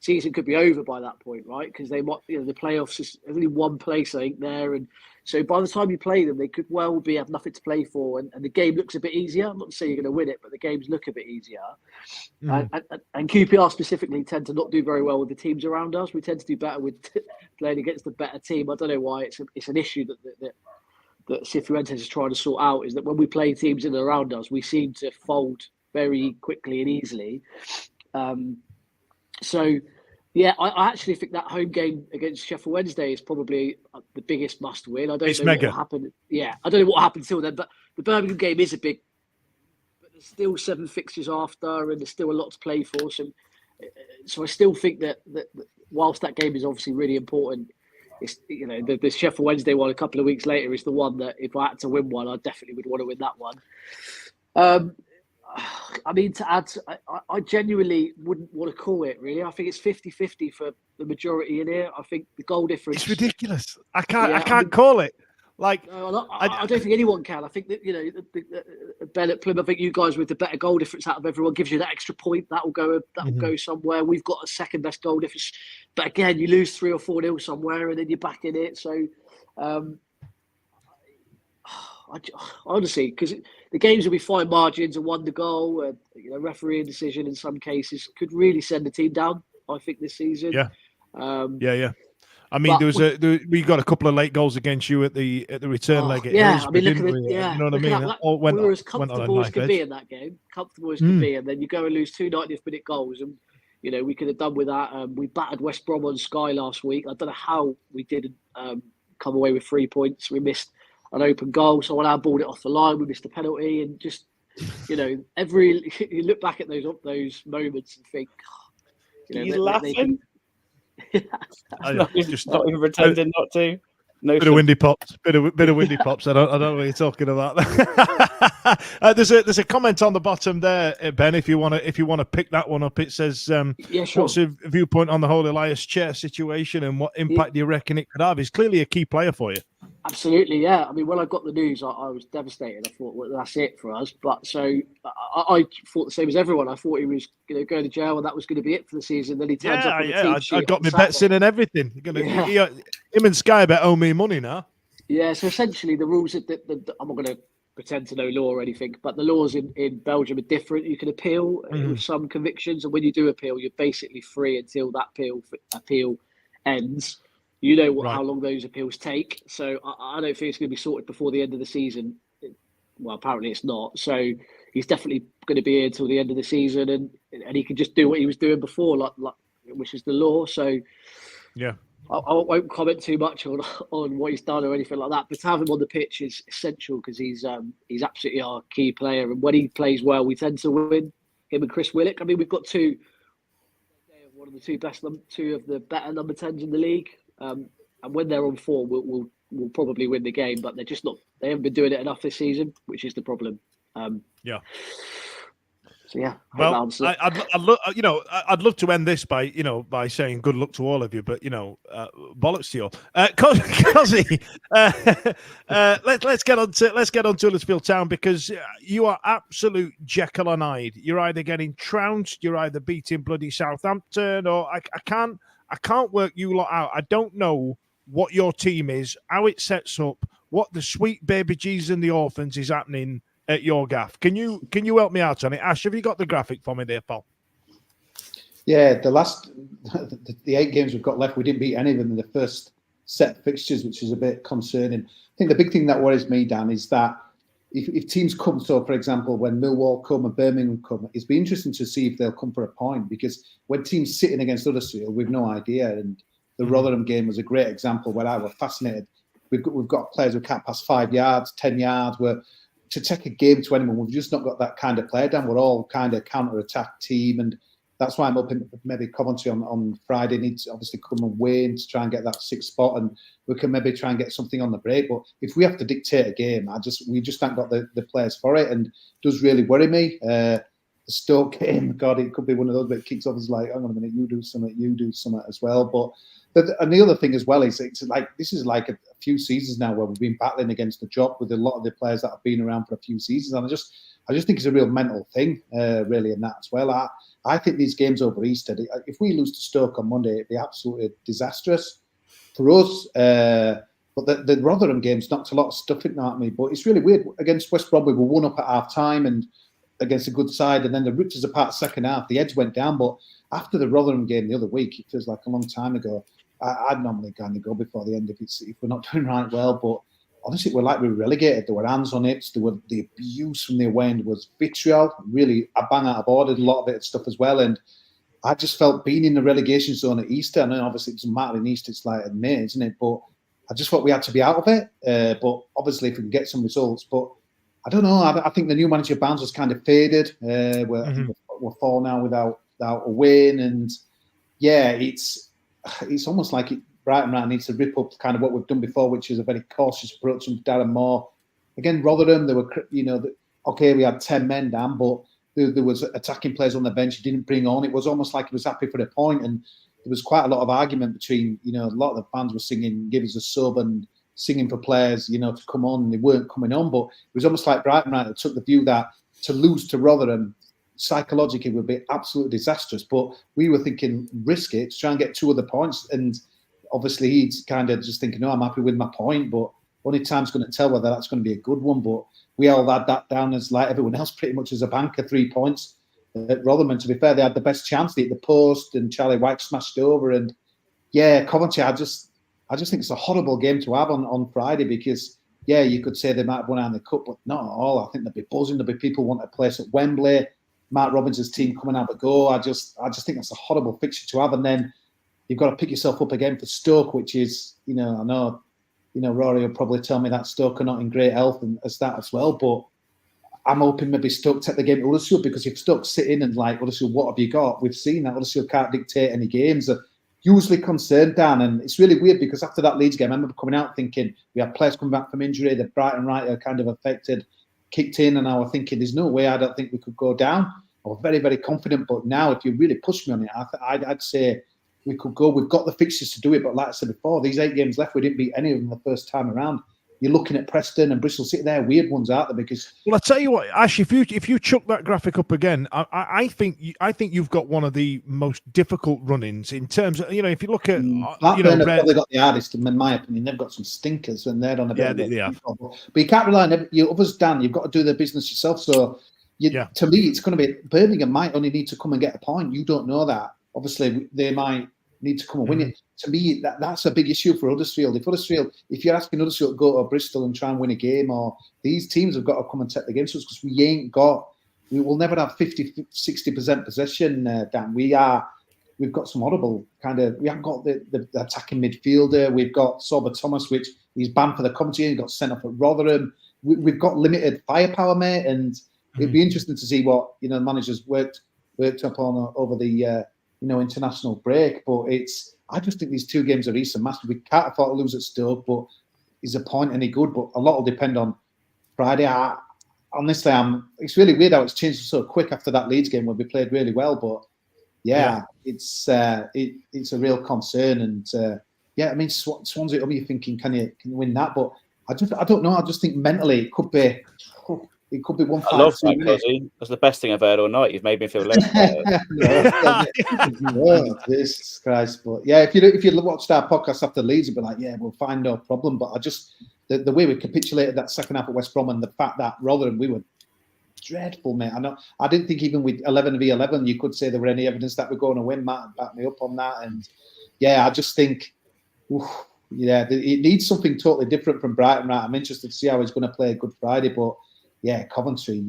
season could be over by that point, right? Because they might, you know, the playoffs is only one place, I think, there. And so by the time you play them, they could well have nothing to play for. And the game looks a bit easier. I'm not saying you're going to win it, but the games look a bit easier. And QPR specifically tend to not do very well with the teams around us. We tend to do better with playing against the better team. I don't know why. It's an issue that Cifuentes is trying to sort out, is that when we play teams in and around us, we seem to fold very quickly and easily. So, yeah, I actually think that home game against Sheffield Wednesday is probably the biggest must-win. I don't know what happened. Yeah, I don't know what happened till then, but the Birmingham game is a big. But there's still 7 fixtures after, and there's still a lot to play for. So I still think that whilst that game is obviously really important, it's, you know, the Sheffield Wednesday one a couple of weeks later is the one that if I had to win one, I definitely would want to win that one. I mean, to add, I genuinely wouldn't want to call it, really. I think it's 50-50 for the majority in here. I think the goal difference... It's ridiculous. I can't call it. Like, no, I don't think anyone can. I think that, you know, Ben at Plymouth, I think you guys with the better goal difference out of everyone gives you that extra point. That will go somewhere. We've got a second best goal difference, but again, you lose 3 or 4-0 somewhere, and then you're back in it. So, honestly, because the games will be fine margins and 1 goal, you know, referee decision in some cases could really send the team down. I think this season. Yeah. I mean, But we got a couple of late goals against you at the return leg at Hillsborough, didn't we? You know what I mean? That, All we were as went on a comfortable as knife could edge. be in that game, comfortable as could be, and then you go and lose 2 90th-minute goals, and you know we could have done with that. We battered West Brom on Sky last week. I don't know how we didn't come away with 3 points. We missed an open goal, someone outballed it off the line. We missed a penalty, and just you look back at those moments and think, he's laughing. Not even pretending not to. No, bit of windy pops. Bit of windy pops. I don't know what you're talking about. There's a comment on the bottom there, Ben. If you want to pick that one up, it says, sure. "What's your viewpoint on the whole Elias Chair situation, and what impact do you reckon it could have?" He's clearly a key player for you. Absolutely, yeah. I mean, when I got the news, I was devastated. I thought, well, that's it for us. But so I thought the same as everyone. I thought he was going to go to jail, and that was going to be it for the season. Then he turns up on the team sheet. I got my bets in and everything. Him and Sky Bet owe me money now. Yeah. So essentially, the rules I'm not going to pretend to know law or anything, but the laws in Belgium are different. You can appeal with some convictions, and when you do appeal, you're basically free until that appeal ends. You know how long those appeals take. So I don't think it's going to be sorted before the end of the season. Well, apparently it's not. So he's definitely going to be here until the end of the season, and he can just do what he was doing before, like which is the law. So yeah, I won't comment too much on what he's done or anything like that. But to have him on the pitch is essential because he's absolutely our key player, and when he plays well, we tend to win. Him and Chris Willock. I mean, we've got one of the two of the better number 10s in the league. And when they're on form, we'll probably win the game, but they're just not. They haven't been doing it enough this season, which is the problem. Yeah. So yeah. Well, I'd love to end this by saying good luck to all of you, but bollocks to you all. Cozzy, let's get on to Huddersfield Town, because you are absolute Jekyll and Hyde. You're either getting trounced, you're either beating bloody Southampton, or I can't work you lot out. I don't know what your team is, how it sets up, what the sweet baby Jesus and the orphans is happening at your gaff. Can you help me out on it? Ash, have you got the graphic for me there, pal? Yeah, the 8 games we've got left, we didn't beat any of them in the first set of fixtures, which is a bit concerning. I think the big thing that worries me, Dan, is that if teams come, so for example, when Millwall come and Birmingham come, it's be interesting to see if they'll come for a point, because when teams sitting against Huddersfield, we've no idea. And the Rotherham game was a great example where I was fascinated. We've got players who can't pass 5 yards, 10 yards. Where to take a game to anyone, we've just not got that kind of player down. We're all kind of counter-attack team, and that's why I'm hoping maybe Coventry on Friday needs to obviously come and win to try and get that 6th spot, and we can maybe try and get something on the break. But if we have to dictate a game, we just haven't got the players for it, and it does really worry me. The Stoke game, God, it could be one of those that kicks off as like, hang on a minute, you do something as well. And the other thing as well is it's like this is like a few seasons now where we've been battling against the job with a lot of the players that have been around for a few seasons, and I just think it's a real mental thing, really, in that as well. I think these games over Easter, if we lose to Stoke on Monday, it'd be absolutely disastrous for us. But the Rotherham games knocked a lot of stuff in at me. But it's really weird. Against West Brom, we were 1 up at half time and against a good side, and then they ripped us apart second half. The heads went down. But after the Rotherham game the other week, it feels like a long time ago. I'd normally kind of go before the end if we're not doing right well. But honestly, we're relegated. There were hands on it. The abuse from the away end was vitriol. Really, a bang out of order. A lot of it stuff as well. And I just felt being in the relegation zone at Easter. And obviously, it doesn't matter in Easter. It's like in May, isn't it? But I just thought we had to be out of it. But obviously, if we can get some results. But I don't know. I think the new manager bounce has kind of faded. We're 4 now without a win. And yeah, it's almost like Brighton right needs to rip up kind of what we've done before, which is a very cautious approach from Darren Moore. Again, Rotherham, they were, okay, we had 10 men down, but there was attacking players on the bench he didn't bring on. It was almost like he was happy for a point, and there was quite a lot of argument between, a lot of the fans were singing, give us a sub, and singing for players, to come on, and they weren't coming on. But it was almost like Brighton right took the view that to lose to Rotherham psychologically would be absolutely disastrous, but we were thinking risk it to try and get 2 other points, and obviously he's kind of just thinking, no, I'm happy with my point, but only time's going to tell whether that's going to be a good one. But we all had that down as like everyone else pretty much as a banker, 3 points at Rotherham. To be fair, they had the best chance, they hit the post and Charlie White smashed over, and yeah, Coventry, I just think it's a horrible game to have on Friday because, yeah, you could say they might have won out in the cup, but not at all. I think they'll be buzzing. There'll be people wanting to place at Wembley. Mark Robbins' team coming out a go. I just think that's a horrible fixture to have. And then you've got to pick yourself up again for Stoke, which is, I know, Rory will probably tell me that Stoke are not in great health and as that as well. But I'm hoping maybe Stoke take the game to Huddersfield, because if Stoke sit in and like, Huddersfield, what have you got? We've seen that Huddersfield can't dictate any games. They're usually concerned, Dan, and it's really weird because after that Leeds game, I remember coming out thinking we have players coming back from injury, the Brighton right are kind of affected, kicked in, and I was thinking there's no way, I don't think we could go down. I was very, very confident, but now if you really push me on it, I'd say we could go. We've got the fixtures to do it, but like I said before, these 8 games left, we didn't beat any of them the first time around. You're looking at Preston and Bristol City, they're weird ones out there because. Well, I tell you what, Ash, if you chuck that graphic up again, I think you've got one of the most difficult run-ins in terms of, if you look at Blackburn have probably got the hardest, in my opinion. They've got some stinkers and they're on a bit. They have. But you can't rely on you others, Dan. You've got to do the business yourself. So to me, it's going to be Birmingham might only need to come and get a point. You don't know that. Obviously, they might need to come and win it. To me, that's a big issue for Huddersfield. If you're asking Huddersfield to go to Bristol and try and win a game, or these teams have got to come and take the game to us, because we will never have 50-60% possession, Dan. We've got some horrible we haven't got the attacking midfielder. We've got Sorba Thomas, which he's banned for the Coventry and got sent off at Rotherham. We've got limited firepower, mate, and it'd be interesting to see what the managers worked up on over the international break. But I just think these 2 games are Eastern massive. We can't afford to lose at Stoke, but is a point any good? But a lot will depend on Friday. Honestly, it's really weird how it's changed so quick after that Leeds game where we played really well. But it's a real concern. And Swansea, you're thinking, can you win that? But I don't know. I just think mentally it could be. It could be 1-5. I love that, Cozzy. That's the best thing I've heard all night. You've made me feel less this Christ. But yeah, if you watched our podcast after Leeds, you'd be like, yeah, we'll find no problem. But I just the way we capitulated that second half at West Brom and the fact that Rotherham, we were dreadful, mate. I didn't think even with 11v11 you could say there were any evidence that we're going to win. Matt backed me up on that, and I just think. It needs something totally different from Brighton, right? I'm interested to see how he's going to play Good Friday, but Coventry,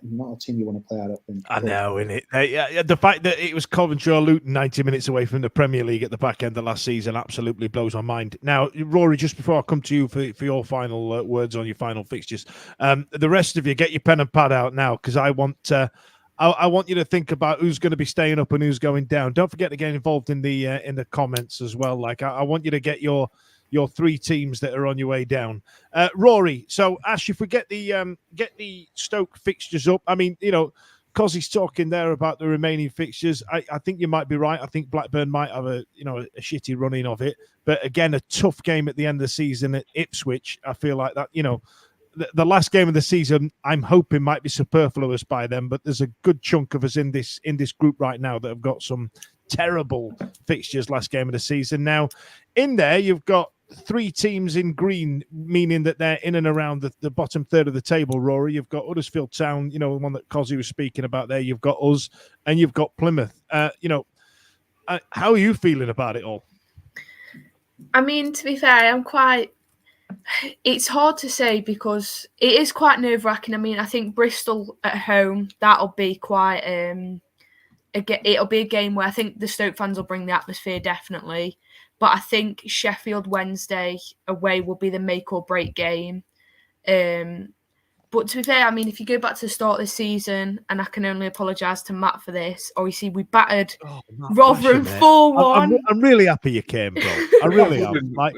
not a team you want to play out of. I know, innit? The fact that it was Coventry or Luton 90 minutes away from the Premier League at the back end of last season absolutely blows my mind. Now, Rory, just before I come to you for your final words on your final fixtures, the rest of you, get your pen and pad out now, because I want you to think about who's going to be staying up and who's going down. Don't forget to get involved in the comments as well. Like I want you to get your 3 teams that are on your way down. Rory, so Ash, if we get the Stoke fixtures up, I mean, Cozzy's talking there about the remaining fixtures. I think you might be right. I think Blackburn might have a shitty running of it, but again, a tough game at the end of the season at Ipswich. I feel like that, the last game of the season, I'm hoping might be superfluous by then, but there's a good chunk of us in this group right now that have got some terrible fixtures last game of the season. Now, in there, you've got 3 teams in green, meaning that they're in and around the bottom third of the table, Rory. You've got Huddersfield Town, the one that Cozzy was speaking about there. You've got us, and you've got Plymouth. How are you feeling about it all? I mean, to be fair, it's hard to say because it is quite nerve-wracking. I mean, I think Bristol at home, that'll be quite... it'll be a game where I think the Stoke fans will bring the atmosphere, definitely. But I think Sheffield Wednesday away will be the make or break game. But to be fair, I mean, if you go back to the start of the season, and I can only apologise to Matt for this, obviously we battered Rotherham 4-1. I'm really happy you came, bro. I really am. Like,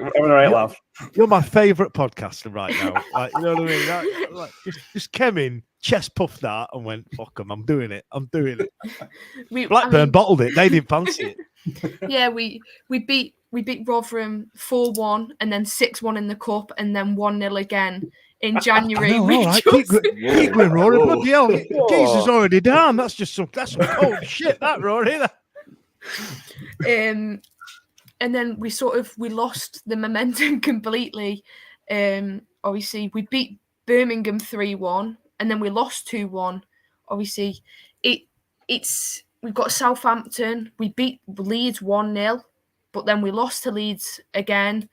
you're my favourite podcaster right now. Like, you know what I mean? Just came in, chest puffed that, and went, fuck them, I'm doing it. Blackburn bottled it. They didn't fancy it. Yeah, we beat Rotherham 4-1 and then 6-1 in the cup and then 1-0 again in January. All right. Keep going, Rory. Bloody hell, Jesus already down. That's some cold shit, that, Rory. And then we lost the momentum completely. Obviously, we beat Birmingham 3-1 and then we lost 2-1. Obviously, we've got Southampton. We beat Leeds 1-0. but then we lost to Leeds again.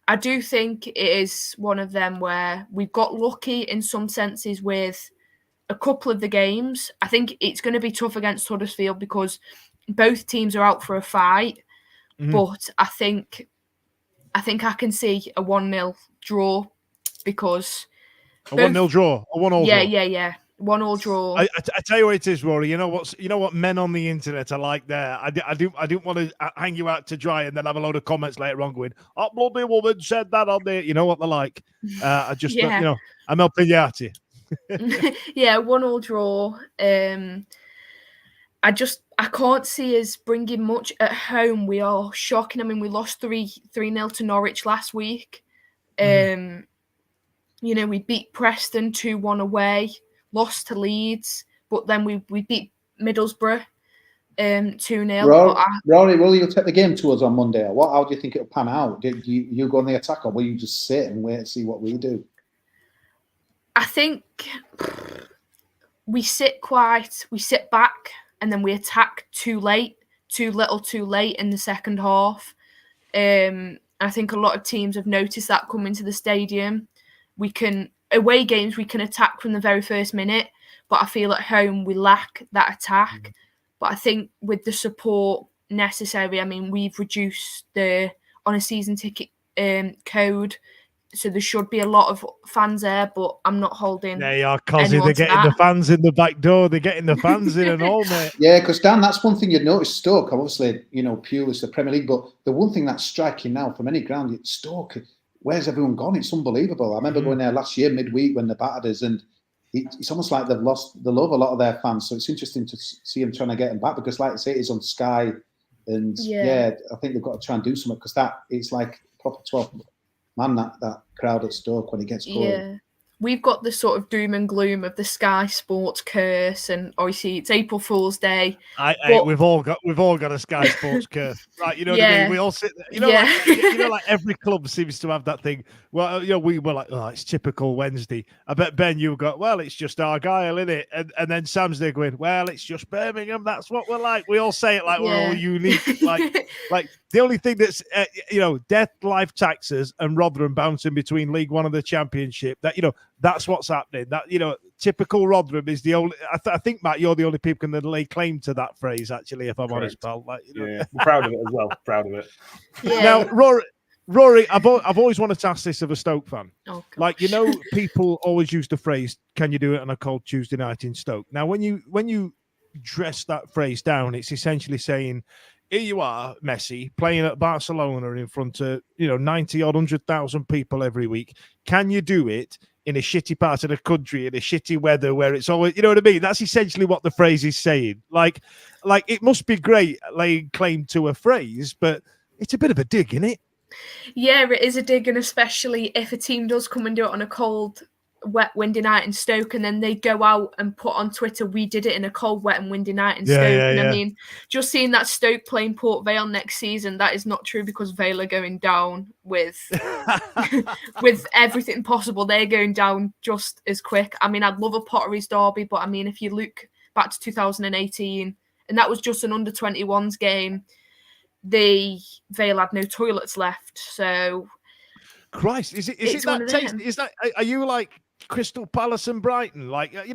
I do think it is one of them where we got lucky in some senses with a couple of the games. I think it's going to be tough against Huddersfield because both teams are out for a fight. But I think I can see a 1-0 draw because a 1-0 draw, a 1-1 draw. Yeah. 1-1 draw. I tell you what it is, Rory. You know what men on the internet are like there. I didn't want to hang you out to dry and then have a load of comments later on going, "Oh, bloody woman said that on there." You know what they're like. I just I'm helping you out here. Yeah, 1-1 draw. I can't see us bringing much at home. We are shocking. I mean, we lost 3-0 to Norwich last week. We beat Preston 2-1 away, lost to Leeds, but then we beat Middlesbrough 2-0. Rory, will you take the game to us on Monday? How do you think it'll pan out? Do you go on the attack, or will you just sit and wait and see what we do? I think we sit back, and then we attack too late in the second half. I think a lot of teams have noticed that coming to the stadium. Away games, we can attack from the very first minute, but I feel at home we lack that attack. But I think with the support necessary, I mean, we've reduced on a season ticket code, so there should be a lot of fans there, but I'm not holding. They are, Cosy. They're getting the fans in the back door. They're getting the fans in and all, mate. Yeah, because Dan, that's one thing you'd notice. Stoke, obviously, purely it's the Premier League, but the one thing that's striking now from any ground, Stoke, where's everyone gone? It's unbelievable. I remember going there last year midweek when they battered us, and it's almost like they've lost the love a lot of their fans. So it's interesting to see them trying to get them back because, like I say, it's on Sky, and I think they've got to try and do something because it's like proper 12. Man, that crowd at Stoke when it gets going. Yeah. We've got the sort of doom and gloom of the Sky Sports curse, and obviously it's April Fool's Day. We've all got a Sky Sports curse, right? You know what I mean? We all sit there. Like every club seems to have that thing. Well, we were like, oh, it's typical Wednesday. I bet Ben, you got, well, it's just Argyle, innit? And then Sam's there going, well, it's just Birmingham. That's what we're like. We all say it like we're all unique. Like the only thing that's death, life, taxes, and Rotherham bouncing between League One and the Championship. That's what's happening. That typical Rotherham is the only. I think, Matt, you're the only people can lay claim to that phrase. Actually, if I'm honest, pal. Yeah, I'm proud of it as well. Proud of it. Yeah. Now, Rory, I've always wanted to ask this of a Stoke fan. Oh, gosh. People always use the phrase, "Can you do it on a cold Tuesday night in Stoke?" Now, when you dress that phrase down, it's essentially saying, here you are, Messi, playing at Barcelona in front of 90 odd 100,000 people every week. Can you do it in a shitty part of the country, in a shitty weather where it's always, you know what I mean? That's essentially what the phrase is saying. Like it must be great laying claim to a phrase, but it's a bit of a dig, isn't it? Yeah, it is a dig, and especially if a team does come and do it on a cold, wet, windy night in Stoke, and then they go out and put on Twitter, we did it in a cold, wet and windy night in Stoke. I mean, just seeing that Stoke playing Port Vale next season, that is not true because Vale are going down with with everything possible. They're going down just as quick. I mean, I'd love a Potteries derby, but I mean, if you look back to 2018, and that was just an under-21s game, the Vale had no toilets left. So, Christ, is it that taste? Is that, are you like Crystal Palace and Brighton? Like, I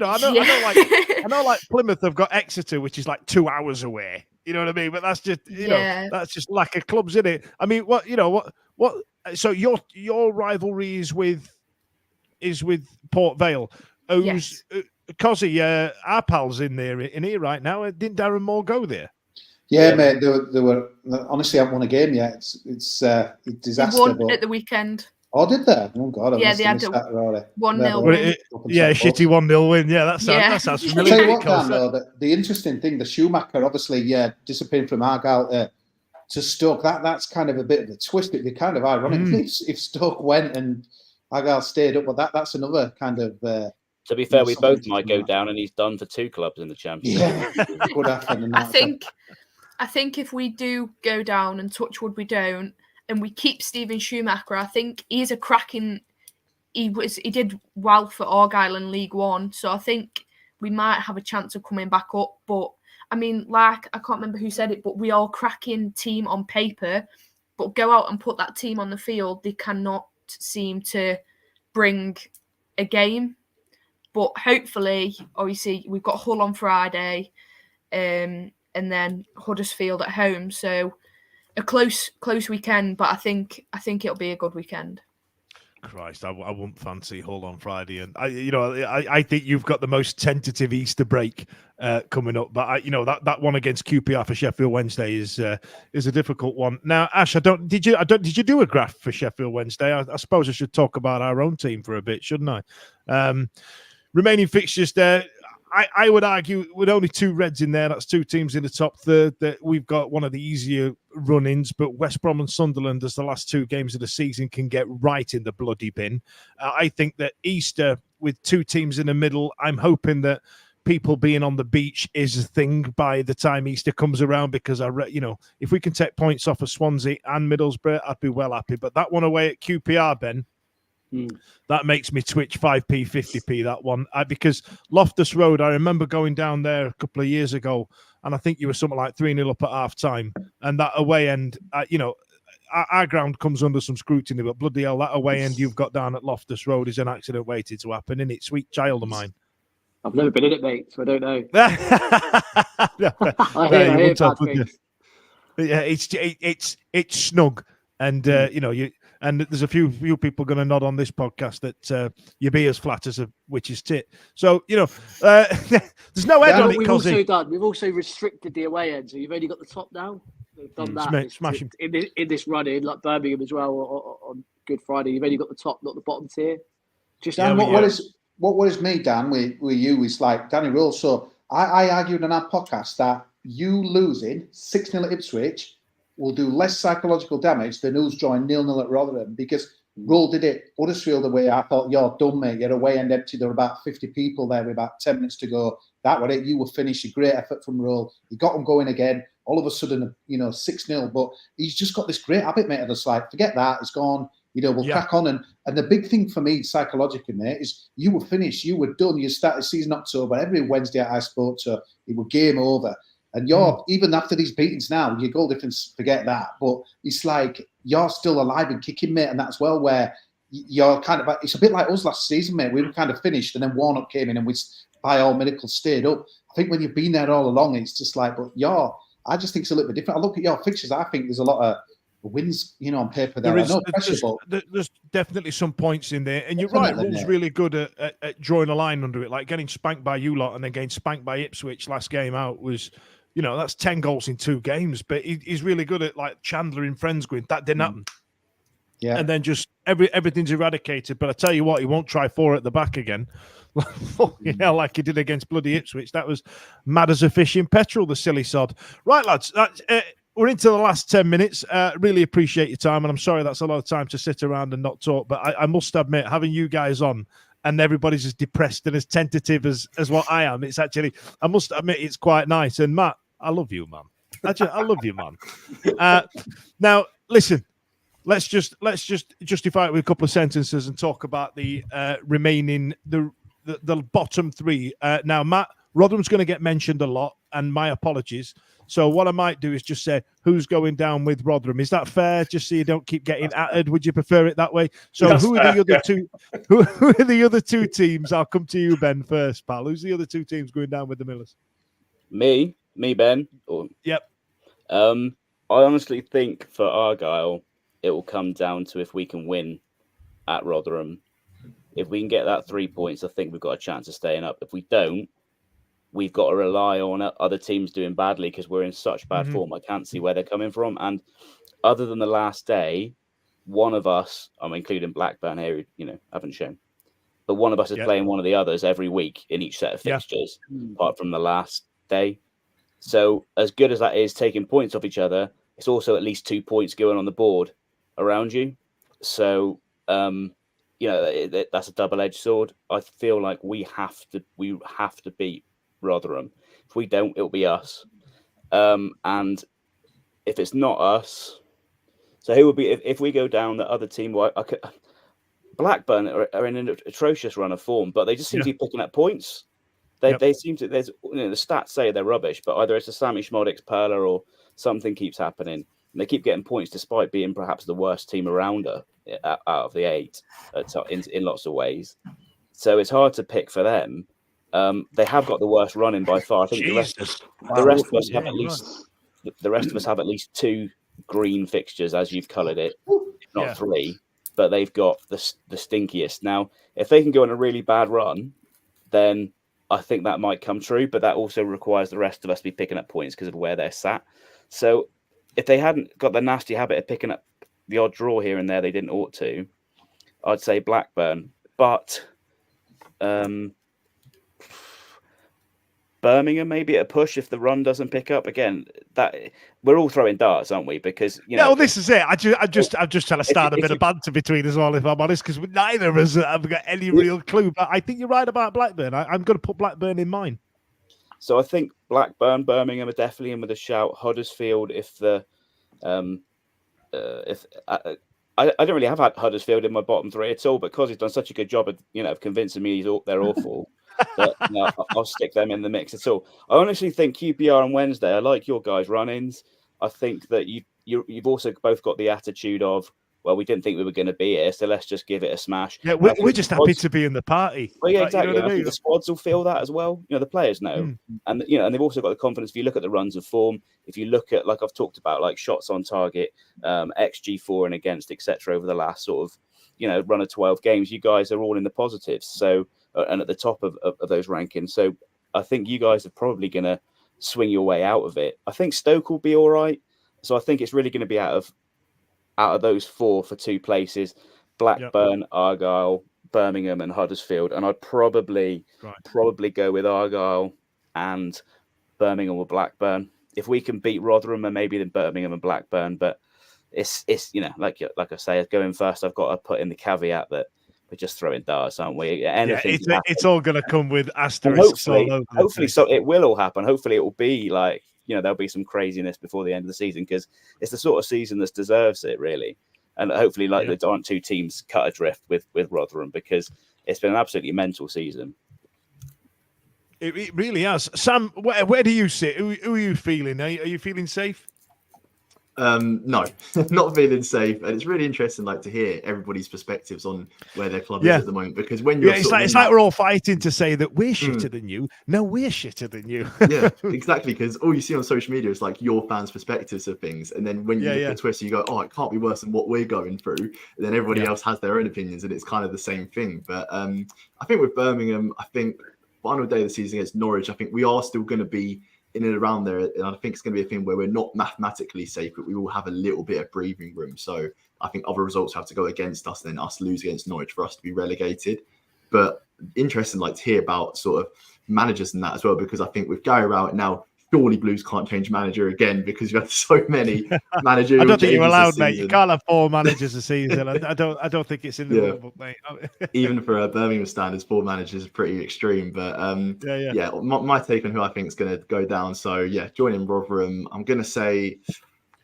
know like Plymouth have got Exeter, which is like 2 hours away. You know what I mean? But that's just that's just lack of clubs in it. I mean, what so your rivalry is with Port Vale. Yes. Cosy, our pals in here right now. Didn't Darren Moore go there? Yeah, mate. They were honestly, I haven't won a game yet. It's a disaster. They won at the weekend. Oh, did they? Oh God! They had a 1-0 win. Yeah, shitty 1-0 win. Yeah, that sounds familiar. I'll tell you what, Dan, though, the interesting thing, the Schumacher, obviously, disappearing from Argyle to Stoke. That's kind of a bit of a twist. It'd be kind of ironic if Stoke went and Argyle stayed up, but that's another kind of. To be fair, we both might go down, and he's done for two clubs in the Championship. Yeah, could happen. I think if we do go down, and touch wood we don't, and we keep Steven Schumacher, I think he's a cracking. He did well for Argyle in League One, so I think we might have a chance of coming back up. But I mean, like, I can't remember who said it, but we are a cracking team on paper, but go out and put that team on the field, they cannot seem to bring a game. But hopefully, obviously, we've got Hull on Friday, and then Huddersfield at home. So a close weekend, but I think it'll be a good weekend. Christ, I wouldn't fancy Hull on Friday, and I think you've got the most tentative Easter break coming up. But that one against QPR for Sheffield Wednesday is a difficult one. Now, Ash, did you do a graph for Sheffield Wednesday? I suppose I should talk about our own team for a bit, shouldn't I? Remaining fixtures there. I would argue with only 2 Reds in there, that's 2 teams in the top third, that we've got one of the easier run-ins, but West Brom and Sunderland, as the last 2 games of the season, can get right in the bloody bin. I think that Easter, with 2 teams in the middle, I'm hoping that people being on the beach is a thing by the time Easter comes around, because if we can take points off of Swansea and Middlesbrough, I'd be well happy. But that one away at QPR, Ben, that makes me twitch 5p, 50p, that one. Because Loftus Road, I remember going down there a couple of years ago, and I think you were something like 3-0 up at half-time. And that away end, our ground comes under some scrutiny, but bloody hell, that away end you've got down at Loftus Road is an accident waiting to happen, isn't it? Sweet child of mine. I've never been in it, mate, so I don't know. I hear bad things. Yeah, it's snug, and and there's a few people going to nod on this podcast that you be as flat as a witch's tit. So there's no head on it. We've also restricted the away end, so you've only got the top now. We've done that. Smashing in this run-in, like Birmingham as well on Good Friday. You've only got the top, not the bottom tier. Dan, what worries me, Dan, with you is like Danny Rule. So I argued on our podcast that you losing 6-0 at Ipswich will do less psychological damage than us drawing 0-0 at Rotherham, because Rule did it Huddersfield away. I thought, you're done, mate. You're away and empty. There were about 50 people there with about 10 minutes to go. That was it. You were finished. A great effort from Rule. You got them going again. All of a sudden, 6-0. But he's just got this great habit, mate, of just like, forget that. It's gone. We'll crack on. And the big thing for me, psychologically, mate, is you were finished. You were done. You started season October. Every Wednesday I spoke to, it was game over. And you're, even after these beatings now, your goal difference, forget that. But it's like you're still alive and kicking, mate. And that's well where you're kind of, it's a bit like us last season, mate. We were kind of finished, and then Warnock came in and we, by all miracles, stayed up. I think when you've been there all along, it's just like, but I just think it's a little bit different. I look at your fixtures, I think there's a lot of wins, on paper there. There's definitely some points in there. And you're right, Rule's really good at drawing a line under it, like getting spanked by you lot and then getting spanked by Ipswich last game out was, that's 10 goals in 2 games. But he's really good at, like, Chandler in Friends going, that didn't happen. Yeah. And then just everything's eradicated. But I tell you what, he won't try 4 at the back again. Like he did against bloody Ipswich. That was mad as a fish in petrol, the silly sod. Right, lads, we're into the last 10 minutes. Really appreciate your time. And I'm sorry that's a lot of time to sit around and not talk. But I must admit, having you guys on and everybody's as depressed and as tentative as what I am, it's actually, I must admit, it's quite nice. And Matt, I love you, man. I love you, man. Now, listen, let's just justify it with a couple of sentences and talk about the remaining, the bottom 3. Now, Matt, Rotherham's going to get mentioned a lot, and my apologies. So what I might do is just say who's going down with Rotherham. Is that fair? Just so you don't keep getting atted. Would you prefer it that way? So who are the other two? Who are the other 2 teams? I'll come to you, Ben, first, pal. Who's the other 2 teams going down with the Millers? Me, Ben. Yep. I honestly think for Argyle, it will come down to if we can win at Rotherham. If we can get that 3 points, I think we've got a chance of staying up. If we don't, we've got to rely on other teams doing badly because we're in such bad form. I can't see where they're coming from. And other than the last day, one of us, I'm including Blackburn here, haven't shown, but one of us is playing one of the others every week in each set of fixtures, apart from the last day. So as good as that is, taking points off each other, it's also at least 2 points going on the board around you. So, that's a double-edged sword. I feel like we have to beat Rotherham. If we don't, it'll be us. And if it's not us, so who would be if we go down the other team? Blackburn are in an atrocious run of form, but they just seem to be picking up points. They seem to. There's the stats say they're rubbish, but either it's a Sammy Schmodix perler or something keeps happening. And they keep getting points despite being perhaps the worst team around her out of the 8 in lots of ways. So it's hard to pick for them. They have got the worst running by far. I think the rest of us have at least the rest of us have at least 2 green fixtures, as you've coloured it, if not 3. But they've got the stinkiest. Now, if they can go on a really bad run, then I think that might come true. But that also requires the rest of us to be picking up points because of where they're sat. So if they hadn't got the nasty habit of picking up the odd draw here and there, they didn't ought to. I'd say Blackburn, but Birmingham maybe at a push if the run doesn't pick up again. That we're all throwing darts, aren't we? Because well, this is it. I'm just trying to start a bit of banter between us all, if I'm honest, because neither of us have got any real clue. But I think you're right about Blackburn. I'm going to put Blackburn in mine. So I think Blackburn, Birmingham are definitely in with a shout. Huddersfield, if the I don't really have had Huddersfield in my bottom 3 at all, because he's done such a good job of convincing me they're awful. But I'll stick them in the mix at all. I honestly think QPR on Wednesday. I like your guys' run-ins. I think that you've also both got the attitude of, well, we didn't think we were going to be here, so let's just give it a smash. Yeah, we're just happy to be in the party. Well, yeah, exactly. You know I think the squads will feel that as well. The players know, and and they've also got the confidence. If you look at the runs of form, if you look at, like I've talked about, like shots on target, XG for and against, etc. over the last sort of run of 12 games, you guys are all in the positives. So and at the top of those rankings. So I think you guys are probably going to swing your way out of it. I think Stoke will be all right. So I think it's really going to be out of those 4 for 2 places: Blackburn, Argyle, Birmingham, and Huddersfield. And I'd probably go with Argyle and Birmingham or Blackburn. If we can beat Rotherham, and maybe then Birmingham and Blackburn. But it's like I say, going first, I've got to put in the caveat that we're just throwing darts, aren't we? It's all going to come with asterisks. Hopefully, so it will all happen. Hopefully, it will be like, there'll be some craziness before the end of the season, because it's the sort of season that deserves it, really. And hopefully, there aren't 2 teams cut adrift with Rotherham, because it's been an absolutely mental season. It really has. Sam, where do you sit? Who are you feeling? Are you feeling safe? No, not feeling safe, and it's really interesting, to hear everybody's perspectives on where their club is at the moment. Because when you're, it's like we're all fighting to say that we're shitter than you. No, we're shitter than you. Yeah, exactly. Because all you see on social media is your fans' perspectives of things, and then when you look at Twitter, you go, "Oh, it can't be worse than what we're going through." And then everybody else has their own opinions, and it's kind of the same thing. But I think with Birmingham, final day of the season against Norwich, I think we are still going to be in and around there, and I think it's going to be a thing where we're not mathematically safe, but we will have a little bit of breathing room. So I think other results have to go against us, then us lose against Norwich for us to be relegated. But interesting, to hear about sort of managers and that as well, because I think with Gary Rowett now, surely Blues can't change manager again, because you have so many managerial. I don't think you're allowed, mate. You can't have 4 managers a season. I don't think it's in the rule book, mate. Even for Birmingham standards, 4 managers is pretty extreme. But my take on who I think is going to go down. So joining Rotherham, I'm going to say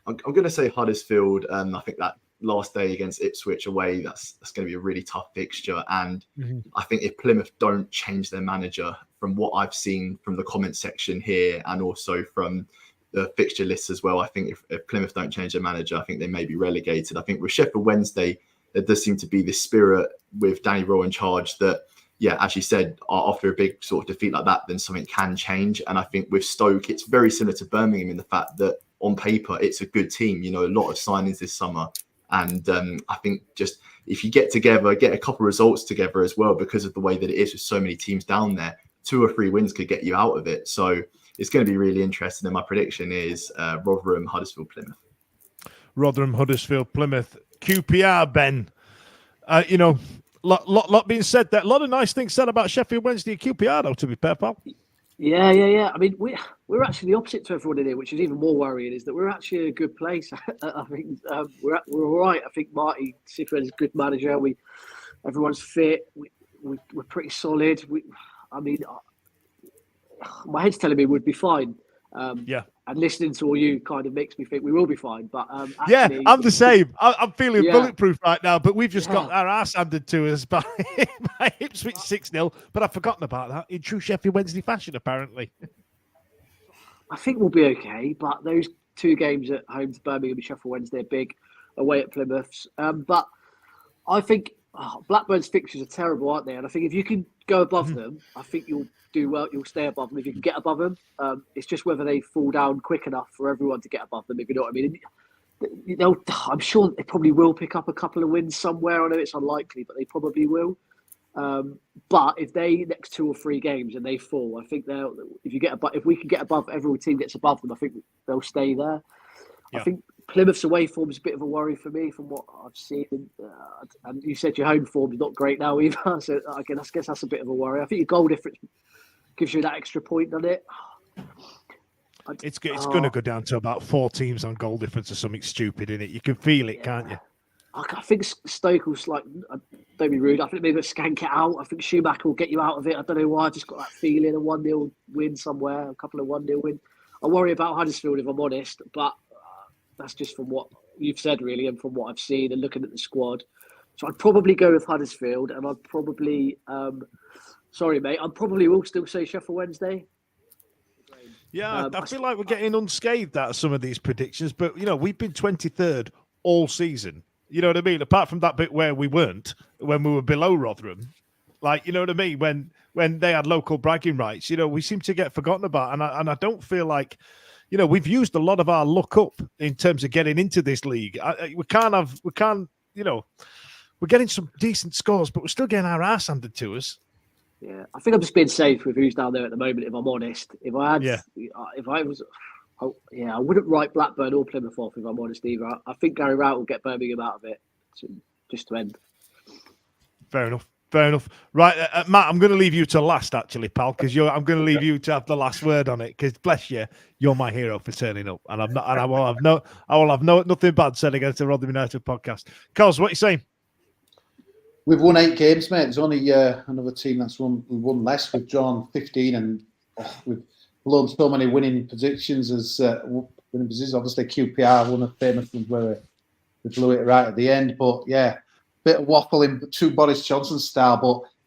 Huddersfield. I think that last day against Ipswich away, that's going to be a really tough fixture. And I think if Plymouth don't change their manager, from what I've seen from the comment section here and also from the fixture lists as well, I think if Plymouth don't change their manager, I think they may be relegated. I think with Sheffield Wednesday, there does seem to be this spirit with Danny Rowe in charge that, as you said, after a big sort of defeat like that, then something can change. And I think with Stoke, it's very similar to Birmingham in the fact that on paper, it's a good team. A lot of signings this summer. And I think just if you get together, get a couple of results together as well, because of the way that it is with so many teams down there, 2 or 3 wins could get you out of it. So it's going to be really interesting. And my prediction is Rotherham, Huddersfield, Plymouth. Rotherham, Huddersfield, Plymouth, QPR, Ben. Lot being said there. A lot of nice things said about Sheffield Wednesday and QPR, though, to be fair, pal. Yeah. I mean, we're actually the opposite to everyone in here, which is even more worrying, is that we're actually in a good place. I think we're all right. I think Marty Cifuentes is a good manager. Everyone's fit. We're pretty solid. My head's telling me we'd be fine. And listening to all you kind of makes me think we will be fine. But yeah, actually, I'm the same. I'm feeling Yeah. bulletproof right now, but we've just got Yeah. our ass handed to us by Ipswich 6-0. But I've forgotten about that in true Sheffield Wednesday fashion, apparently. I think we'll be okay. But those 2 games at home to Birmingham and Sheffield Wednesday are big, away at Plymouth. But I think Blackburn's fixtures are terrible, aren't they? And I think if you can go above them, I think you'll do well. You'll stay above them if you can get above them. It's just whether they fall down quick enough for everyone to get above them, if you know what I mean. I'm sure they probably will pick up a couple of wins somewhere. I know it's unlikely, but they probably will. But if they next 2 or 3 games and they fall, I think if we can get above, every team gets above them, I think they'll stay there. Yeah. I think Plymouth's away form is a bit of a worry for me from what I've seen. And you said your home form is not great now either. So I guess that's a bit of a worry. I think your goal difference gives you that extra point on it. It's going to go down to about 4 teams on goal difference or something stupid in it. You can feel it, can't you? I think Stoke will, don't be rude, I think maybe skank it out. I think Schumacher will get you out of it. I don't know why. I just got that feeling, a 1-0 win somewhere, a couple of 1-0 wins. I worry about Huddersfield, if I'm honest, but that's just from what you've said, really, and from what I've seen and looking at the squad. So I'd probably go with Huddersfield, and I'd probably, sorry, mate, I probably will still say Sheffield Wednesday. Yeah, I feel like we're getting unscathed out of some of these predictions, but, we've been 23rd all season. You know what I mean? Apart from that bit where we weren't, when we were below Rotherham. You know what I mean? When they had local bragging rights, we seem to get forgotten about. And I don't feel like, we've used a lot of our luck up in terms of getting into this league. We're getting some decent scores, but we're still getting our ass handed to us. Yeah, I think I'm just being safe with who's down there at the moment, if I'm honest. If I wouldn't write Blackburn or Plymouth off, if I'm honest, either. I think Gary Rout will get Birmingham out of it, just to end. Fair enough. Right, Matt, I'm going to leave you to last, actually, pal, because I'm going to leave you to have the last word on it. Because bless you, you're my hero for turning up, and I will have nothing bad said against the Rotherham United podcast. Cos, what are you saying? We've won 8 games, mate. There's only another team that's won less. We've drawn 15, and we've blown so many winning positions Obviously, QPR, one of the famous ones where we blew it right at the end. But yeah, bit of waffling, true Boris Johnson style.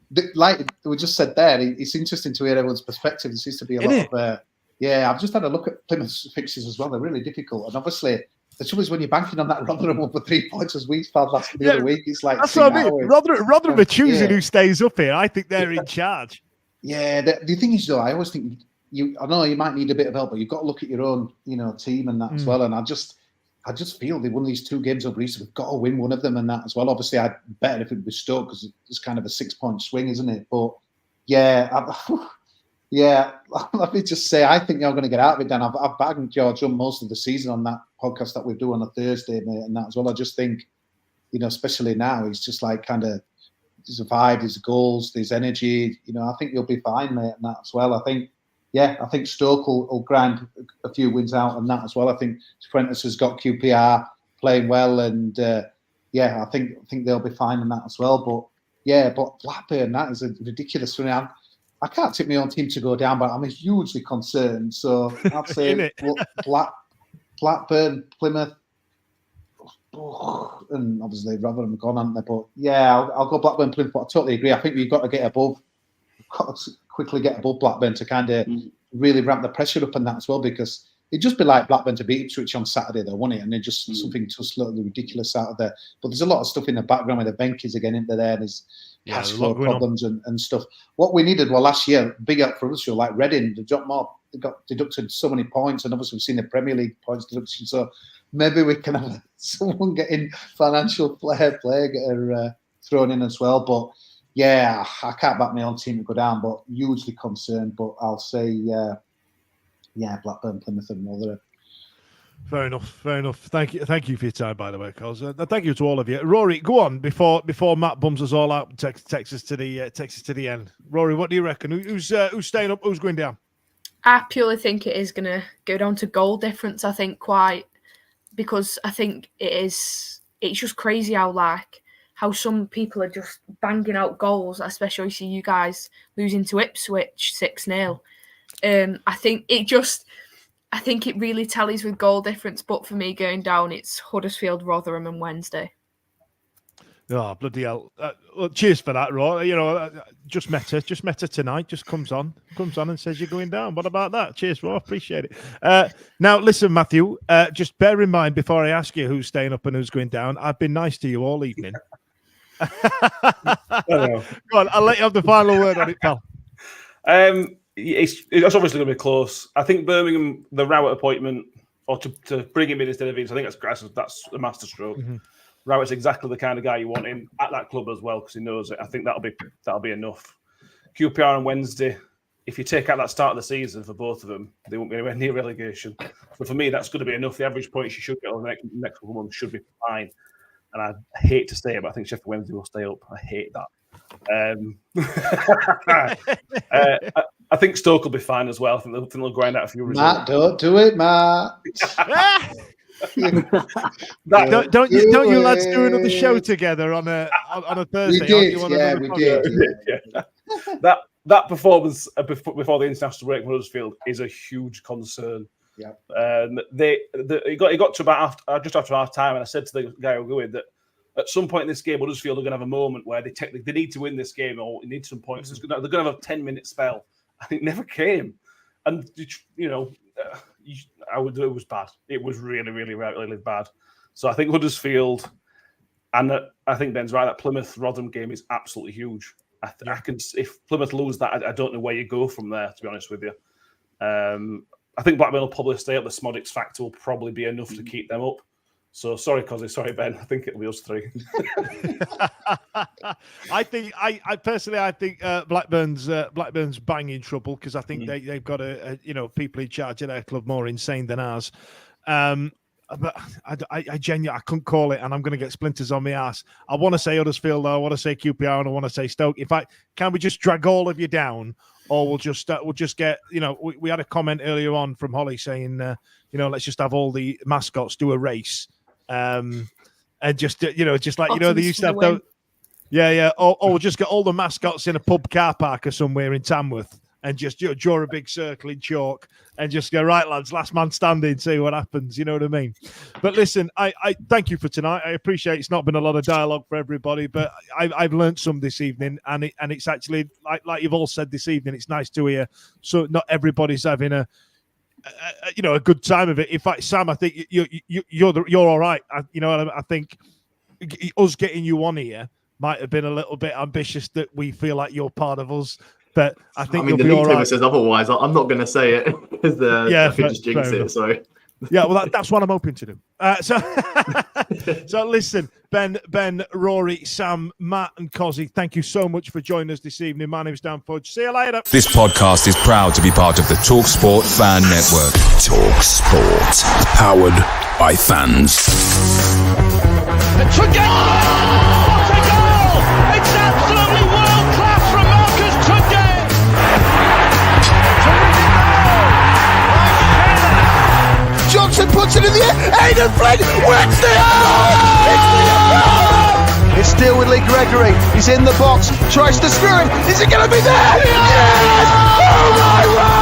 But like we just said there, it's interesting to hear everyone's perspective. There seems to be a lot of I've just had a look at Plymouth's fixtures as well. They're really difficult, and obviously. The trouble is when you're banking on that Rotherham one for 3 points as we found last other week, it's like that's what I mean. Rotherham are choosing who stays up here. I think they're in charge. Yeah, the thing is though, I always think I know you might need a bit of help, but you've got to look at your own, team and that as well. And I just feel they won these 2 games over Easter. We've got to win one of them and that as well. Obviously, I'd bet if it was Stoke because it's kind of a 6-point swing, isn't it? But yeah, let me just say, I think you're going to get out of it, Dan. I've bagged George on most of the season on that podcast that we do on a Thursday, mate, and that as well. I just think, especially now, he's just like kind of his vibe, his goals, his energy. I think you'll be fine, mate, and that as well. I think Stoke will grind a few wins out and that as well. I think Prentice has got QPR playing well, and I think they'll be fine in that as well. But Blackburn, that is a ridiculous one. I can't tip my own team to go down, but I'm hugely concerned. So I'd say Blackburn, Plymouth, and obviously Rotherham have gone, haven't they? But yeah, I'll go Blackburn, Plymouth. But I totally agree. I think you've got to get above, quickly get above Blackburn to kind of really ramp the pressure up and that as well, because it'd just be like Blackburn to beat Ipswich on Saturday, though, wouldn't it? And then just something just slightly ridiculous out of there. But there's a lot of stuff in the background with the Benkis again into there. And there's cash flow problems and stuff. What we needed last year, big up for us, like Reading, they got deducted so many points, and obviously we've seen the Premier League points deduction. So maybe we can have someone getting financial fair play thrown in as well. But yeah, I can't back my own team to go down, but hugely concerned. But I'll say, Blackburn, Plymouth, and Rotherham. Fair enough. Thank you for your time, by the way, Cos. Thank you to all of you. Rory, go on before Matt bums us all out and takes us to the end. Rory, what do you reckon? Who's staying up? Who's going down? I purely think it is going to go down to goal difference. I think because I think it's just crazy how some people are just banging out goals, especially see you guys losing to Ipswich 6-0. I think I think it really tallies with goal difference. But for me, going down, it's Huddersfield, Rotherham, and Wednesday. Oh, bloody hell. Well, cheers for that, Raw. Just met her tonight. Just comes on and says you're going down. What about that? Cheers, Raw. Appreciate it. Now, listen, Matthew, just bear in mind before I ask you who's staying up and who's going down, I've been nice to you all evening. Go on, I'll let you have the final word on it, pal. It's obviously going to be close. I think Birmingham, the Rowett appointment, or to bring him in instead of Vince, I think that's a masterstroke. Mm-hmm. Rowett's exactly the kind of guy you want in at that club as well because he knows it. I think that'll be enough. QPR on Wednesday. If you take out that start of the season for both of them, they won't be anywhere near relegation. But for me, that's going to be enough. The average points you should get over the next couple of months should be fine. And I hate to say it, but I think Sheffield Wednesday will stay up. I hate that. I think Stoke will be fine as well. I think they'll grind out a few results. Matt, don't do it, Matt. Don't you lads do another show together on a Thursday? We did. Yeah. That performance before the international break from Huddersfield is a huge concern. Yeah. It got to about just after half time, and I said to the guy who go in that at some point in this game, Huddersfield are going to have a moment where they need to win this game or need some points. They're going to have a 10-minute spell, and it never came. And it was bad. It was really, really, really bad. So I think Huddersfield, and I think Ben's right, that Plymouth Rotherham game is absolutely huge. I can, if Plymouth lose that, I don't know where you go from there, to be honest with you. I think Blackburn will probably stay up. The Smodics factor will probably be enough to keep them up. So sorry, Cozzy. Sorry, Ben. I think it'll be us three. I personally think Blackburn's bang in trouble because I think they've got people in charge of their club more insane than ours. But I genuinely I couldn't call it, and I'm going to get splinters on my ass. I want to say Huddersfield, I want to say QPR, and I want to say Stoke. In fact, can we just drag all of you down, or we'll just get we had a comment earlier on from Holly saying let's just have all the mascots do a race. And just like they used to have those, or we'll just get all the mascots in a pub car park or somewhere in Tamworth and just draw a big circle in chalk and just go, right, lads, last man standing, see what happens. You know what I mean? But listen, I thank you for tonight. I appreciate it's not been a lot of dialogue for everybody, but I've learned some this evening, and it's actually like you've all said this evening. It's nice to hear. So not everybody's having a good time of it. In fact, Sam, I think you're all right. I think us getting you on here might have been a little bit ambitious that we feel like you're part of us. But I think you'll the be all right. says otherwise. I'm not going to say it because I could just jinx it. So yeah, well, that's what I'm hoping to do. So listen, Ben, Rory, Sam, Matt, and Cozzy, thank you so much for joining us this evening. My name's Dan Fudge. See you later. This podcast is proud to be part of the TalkSport Fan Network. TalkSport, powered by fans. It's a goal! What a goal! It's absolutely world class from Marcus Tunde. Johnson puts it in the air. Aidan Flynn wins the It's still with Lee Gregory. He's in the box. Tries to screw him. Is it going to be there? Yes! Oh my word!